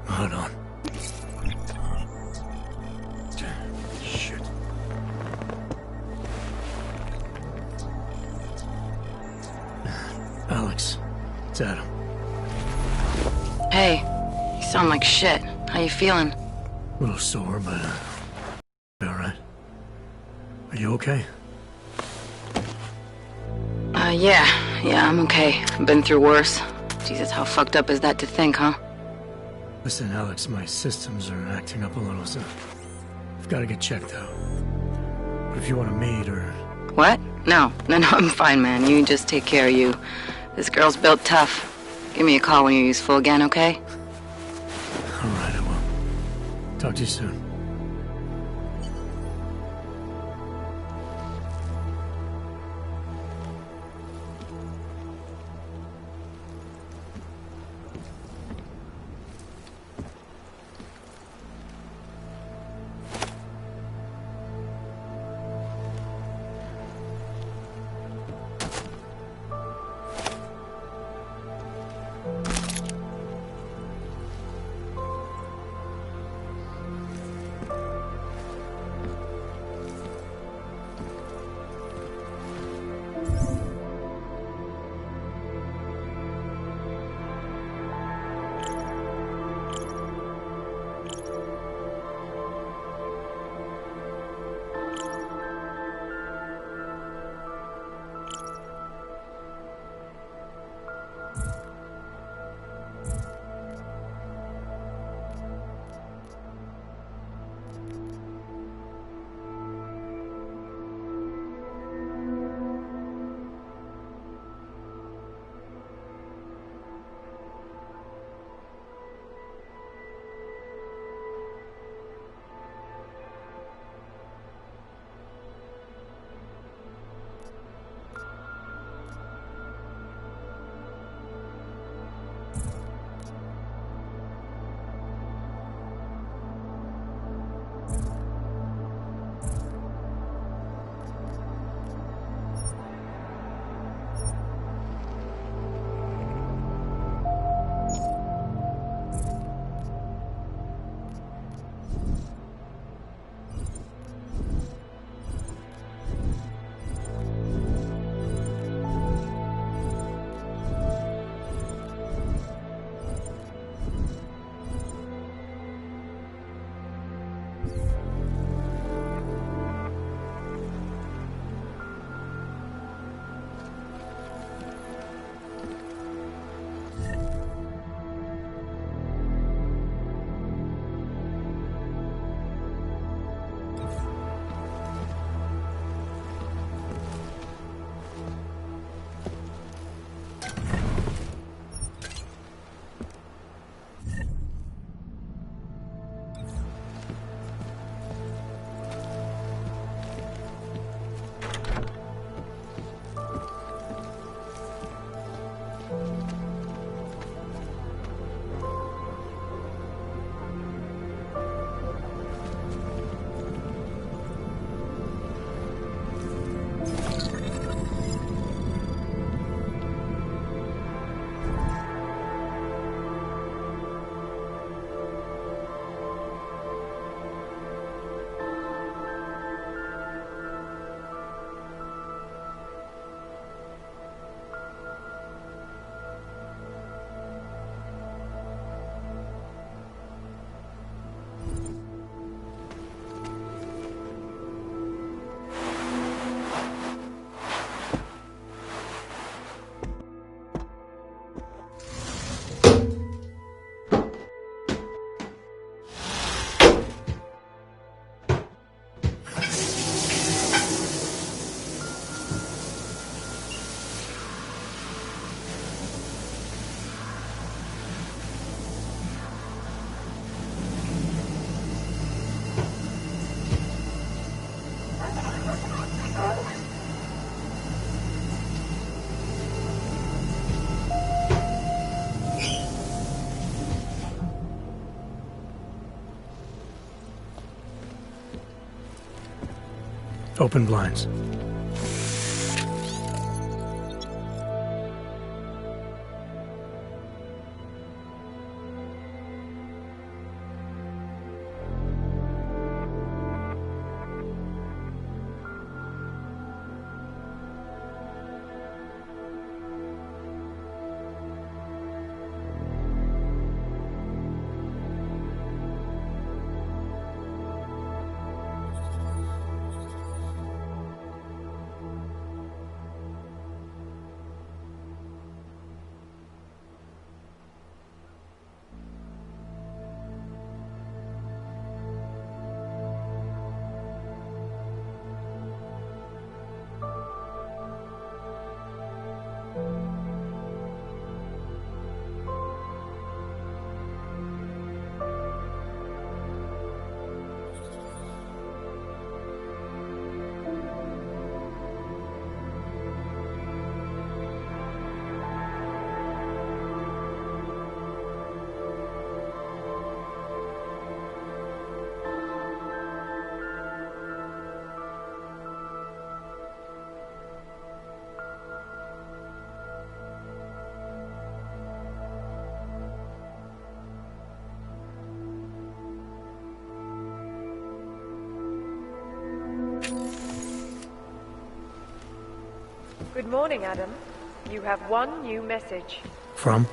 Hold on. Shit. Alex, it's Adam. Hey, you sound like shit. How you feeling? A little sore, but all right. Are you okay? Yeah, I'm okay. I've been through worse. Jesus, how fucked up is that to think, huh? Listen, Alex, my systems are acting up a little, so I've got to get checked out. But if you want to meet or... What? No, I'm fine, man. You just take care of you. This girl's built tough. Give me a call when you're useful again, okay? All right, I will. Talk to you soon. Open blinds. Good morning, Adam. You have one new message. From?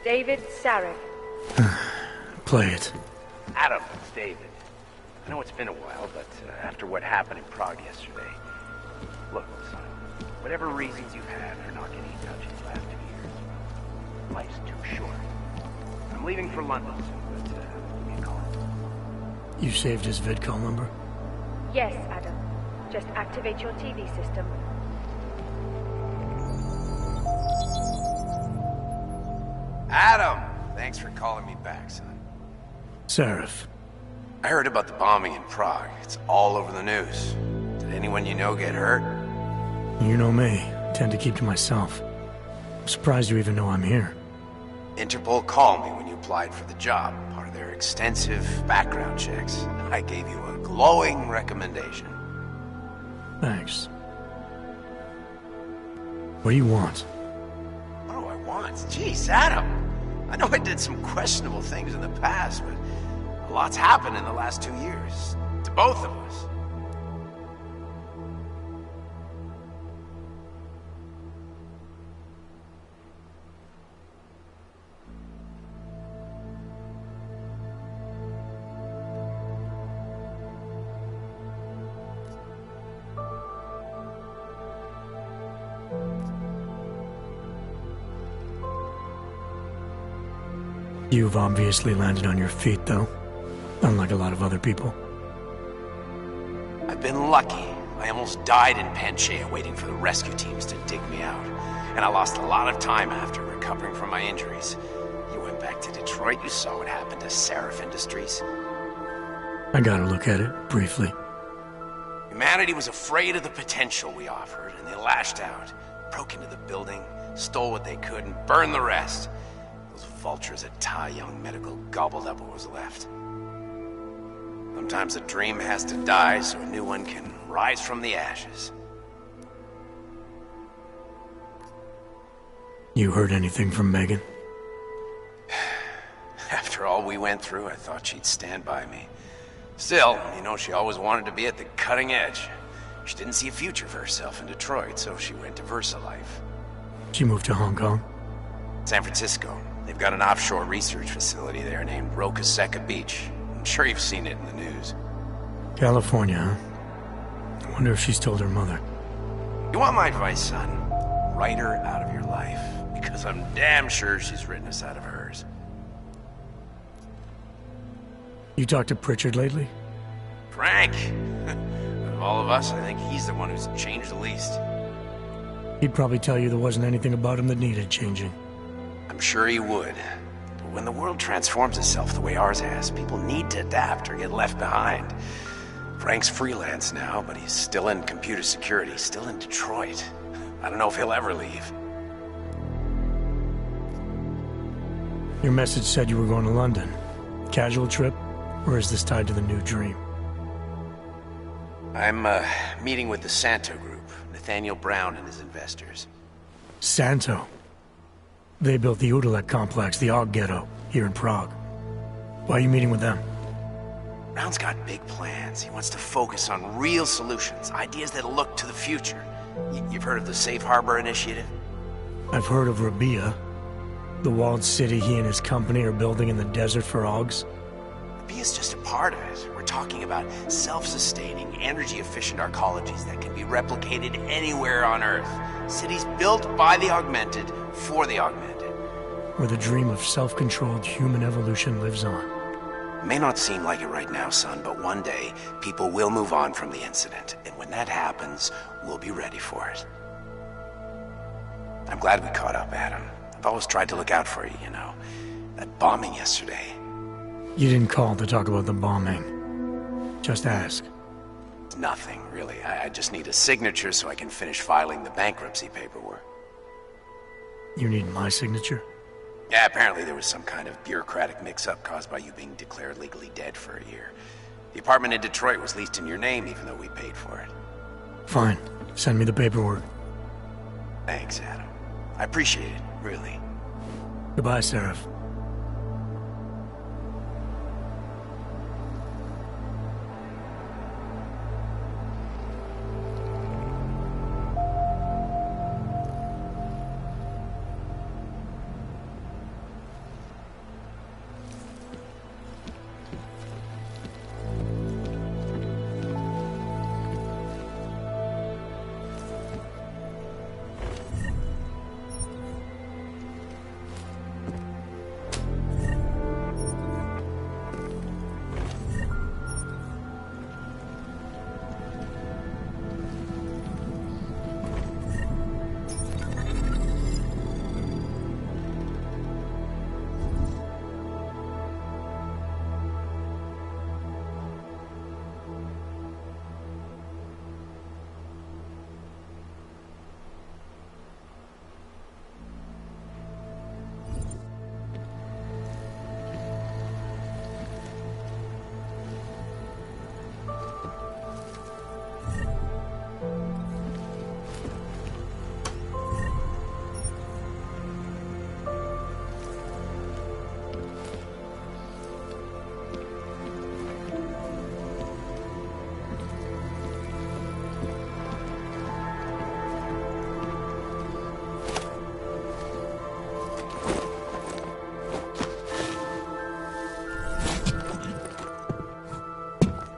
David Sarek. Play it. Adam, it's David. I know it's been a while, but after what happened in Prague yesterday... Look, son, whatever reasons you've had for not getting in touch these last 2 years, life's too short. I'm leaving for London soon, but give me a call. You saved his vidcall number? Yes, Adam. Just activate your TV system. Adam! Thanks for calling me back, son. Seraph. I heard about the bombing in Prague. It's all over the news. Did anyone you know get hurt? You know me. I tend to keep to myself. I'm surprised you even know I'm here. Interpol called me when you applied for the job, part of their extensive background checks. I gave you a glowing recommendation. Thanks. What do you want? What do I want? Jeez, Adam! I know I did some questionable things in the past, but a lot's happened in the last 2 years. To both of us. You've obviously landed on your feet, though. Unlike a lot of other people. I've been lucky. I almost died in Panchea waiting for the rescue teams to dig me out. And I lost a lot of time after recovering from my injuries. You went back to Detroit, you saw what happened to Seraph Industries. I got a look at it, briefly. Humanity was afraid of the potential we offered, and they lashed out. Broke into the building, stole what they could, and burned the rest. Those vultures at Tai Young Medical gobbled up what was left. Sometimes a dream has to die so a new one can rise from the ashes. You heard anything from Megan? After all we went through, I thought she'd stand by me. Still, you know, she always wanted to be at the cutting edge. She didn't see a future for herself in Detroit, so she went to VersaLife. She moved to Hong Kong? San Francisco. They've got an offshore research facility there named Roca Seca Beach. I'm sure you've seen it in the news. California, huh? I wonder if she's told her mother. You want my advice, son? Write her out of your life. Because I'm damn sure she's written us out of hers. You talked to Pritchard lately? Frank! Of all of us, I think he's the one who's changed the least. He'd probably tell you there wasn't anything about him that needed changing. I'm sure he would. But when the world transforms itself the way ours has, people need to adapt or get left behind. Frank's freelance now, but he's still in computer security, still in Detroit. I don't know if he'll ever leave. Your message said you were going to London. Casual trip? Or is this tied to the new dream? I'm, meeting with the Santo Group, Nathaniel Brown and his investors. Santo? They built the Udalek complex, the Og Ghetto, here in Prague. Why are you meeting with them? Brown's got big plans. He wants to focus on real solutions, ideas that look to the future. You've heard of the Safe Harbor Initiative? I've heard of Rabia, the walled city he and his company are building in the desert for Augs. Rabia's just a part of it. We're talking about self-sustaining, energy-efficient arcologies that can be replicated anywhere on Earth. Cities built by the augmented, for the augmented. Where the dream of self-controlled human evolution lives on. It may not seem like it right now, son, but one day, people will move on from the incident. And when that happens, we'll be ready for it. I'm glad we caught up, Adam. I've always tried to look out for you, you know. That bombing yesterday. You didn't call to talk about the bombing. Just ask. Nothing, really. I just need a signature so I can finish filing the bankruptcy paperwork. You need my signature? Yeah, apparently there was some kind of bureaucratic mix-up caused by you being declared legally dead for a year. The apartment in Detroit was leased in your name, even though we paid for it. Fine. Send me the paperwork. Thanks, Adam. I appreciate it, really. Goodbye, Seraph.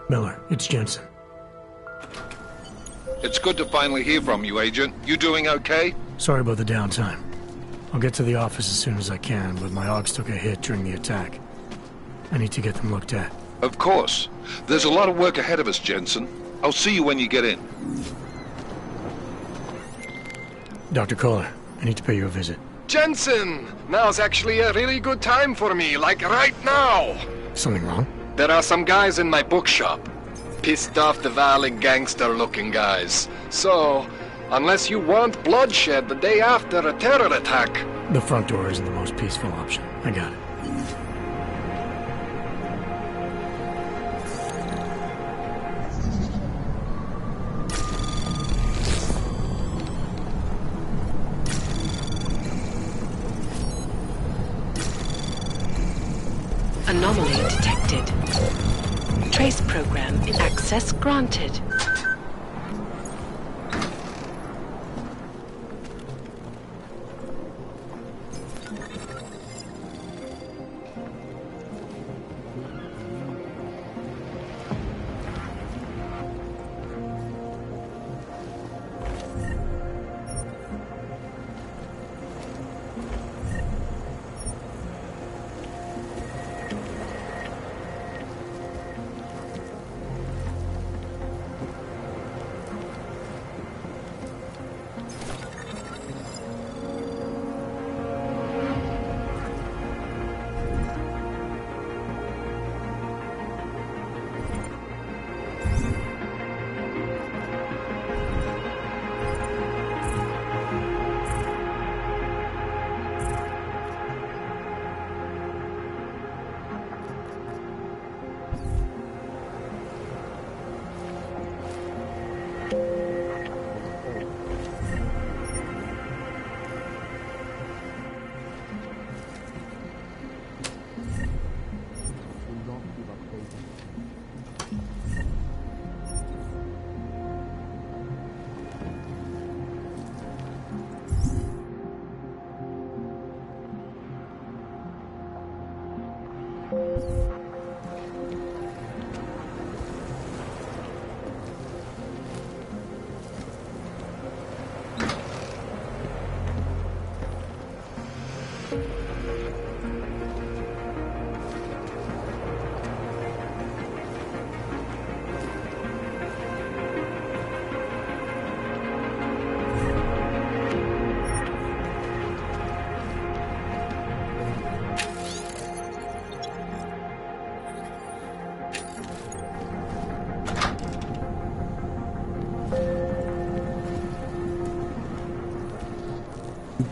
Miller, it's Jensen. It's good to finally hear from you, Agent. You doing okay? Sorry about the downtime. I'll get to the office as soon as I can, but my Augs took a hit during the attack. I need to get them looked at. Of course. There's a lot of work ahead of us, Jensen. I'll see you when you get in. Dr. Kohler, I need to pay you a visit. Jensen! Now's actually a really good time for me, like right now! Something wrong? There are some guys in my bookshop. Pissed off the Valley gangster-looking guys. So, unless you want bloodshed the day after a terror attack... The front door isn't the most peaceful option. I got it. Anomaly detected. Trace program in access granted.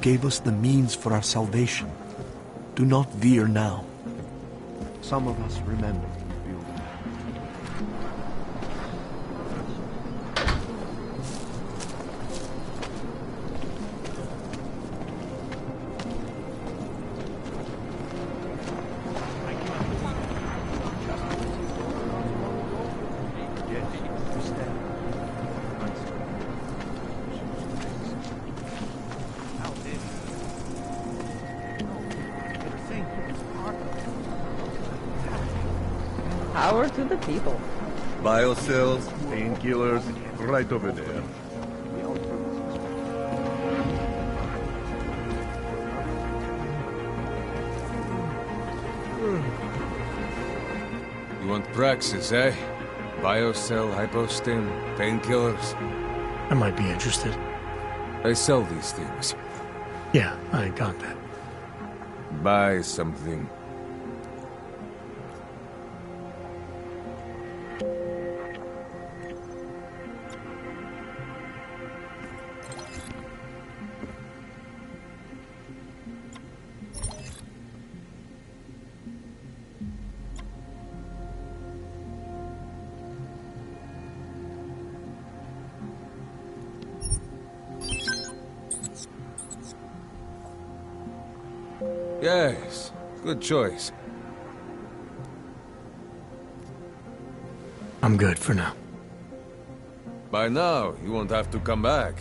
gave us the means for our salvation. Do not veer now. Some of us remember. Power to the people. Biocells, painkillers, right over there. You want praxis, eh? Biocell, hypostim, painkillers. I might be interested. I sell these things. Yeah, I got that. Buy something. Yes, good choice. I'm good for now. By now, you won't have to come back.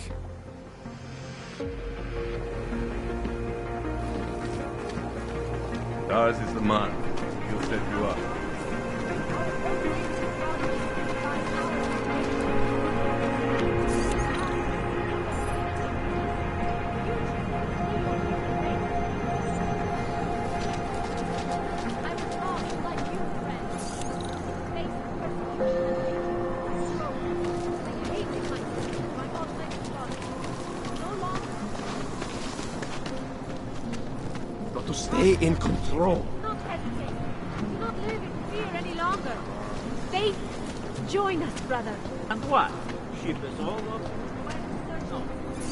Ours is the man. He'll set you up. Got to stay in control. Not hesitate. Do not live in fear any longer. Faith, join us, brother. And what? Ship us all up? No,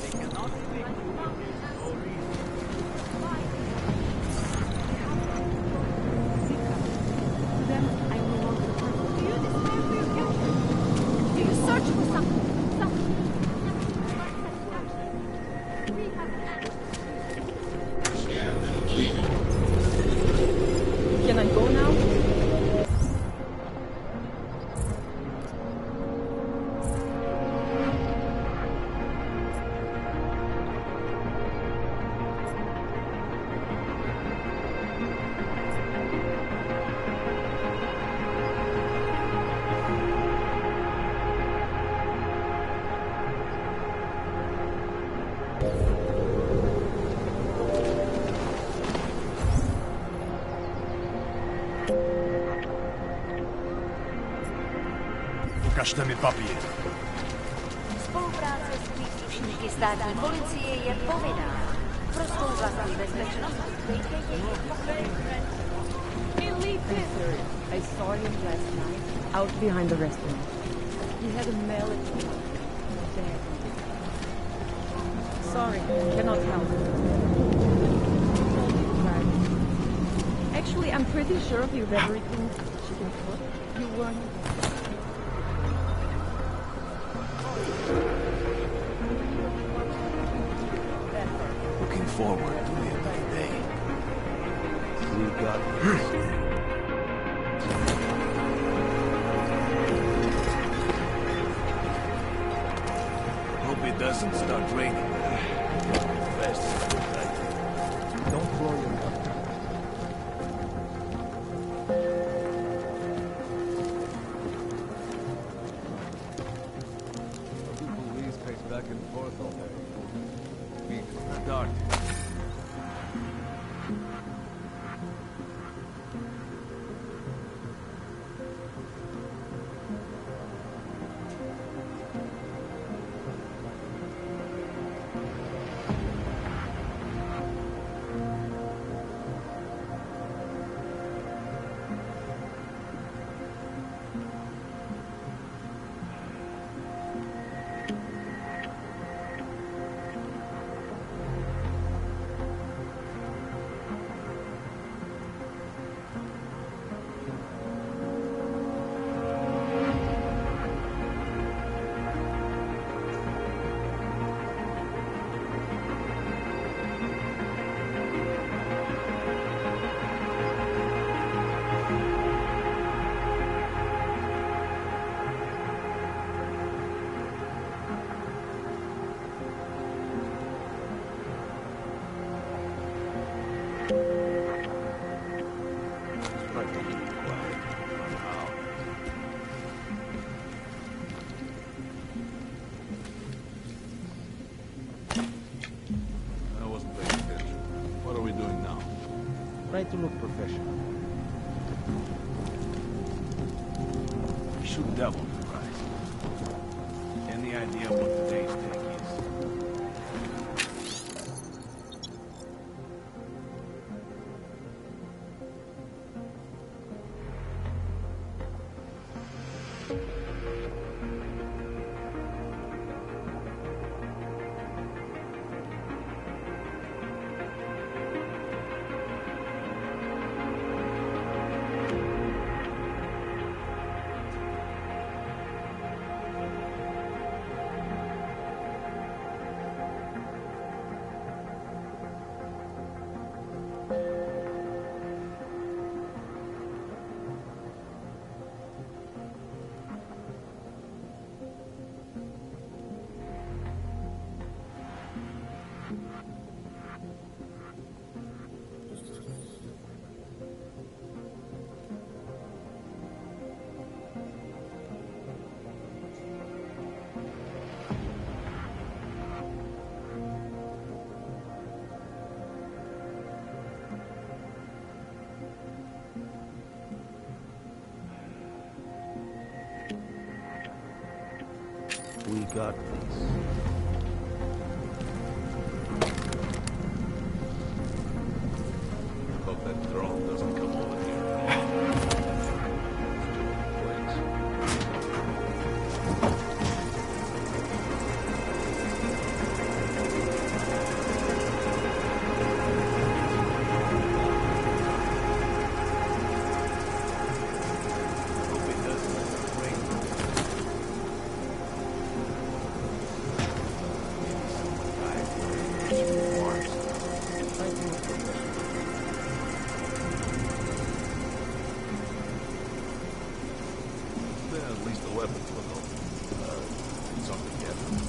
they cannot speak to you or reason. Then I am no longer a person. Do you despair for your capture? Do you search for something? Can I go now? Ukažte mi papír. Spolupráce s příslušníky státní policie je povinná. Pro svou vlastní bezpečnost dejte jejich Sir, I saw him last night out behind the restaurant. He had a melody. Dead. Sorry, cannot help. Actually, I'm pretty sure he was everything she can cook. You weren't. Looking forward to the end of the day. We got this. Hope it doesn't start raining. Fast. Don't blow your cover. Police pace back and forth all day. Weak, dark. Try to look professional. You shoot double the price. Any idea what today's take is? We got this. Hope that drone doesn't come over here. At least the weapons look open. Something different.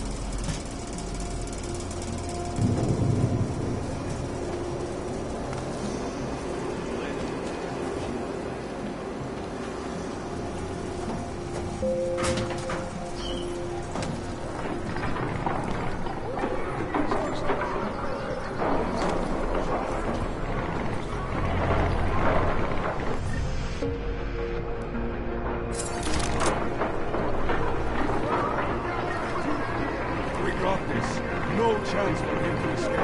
No chance for him to escape.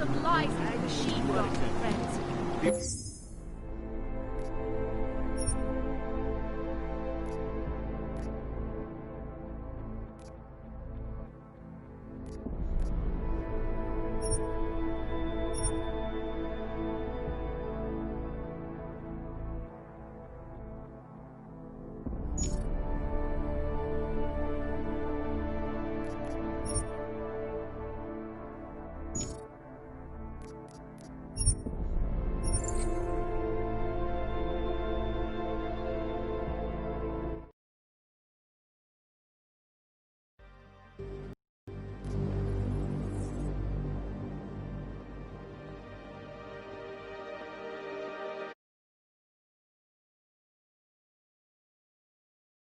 of lies and machine guns, friends.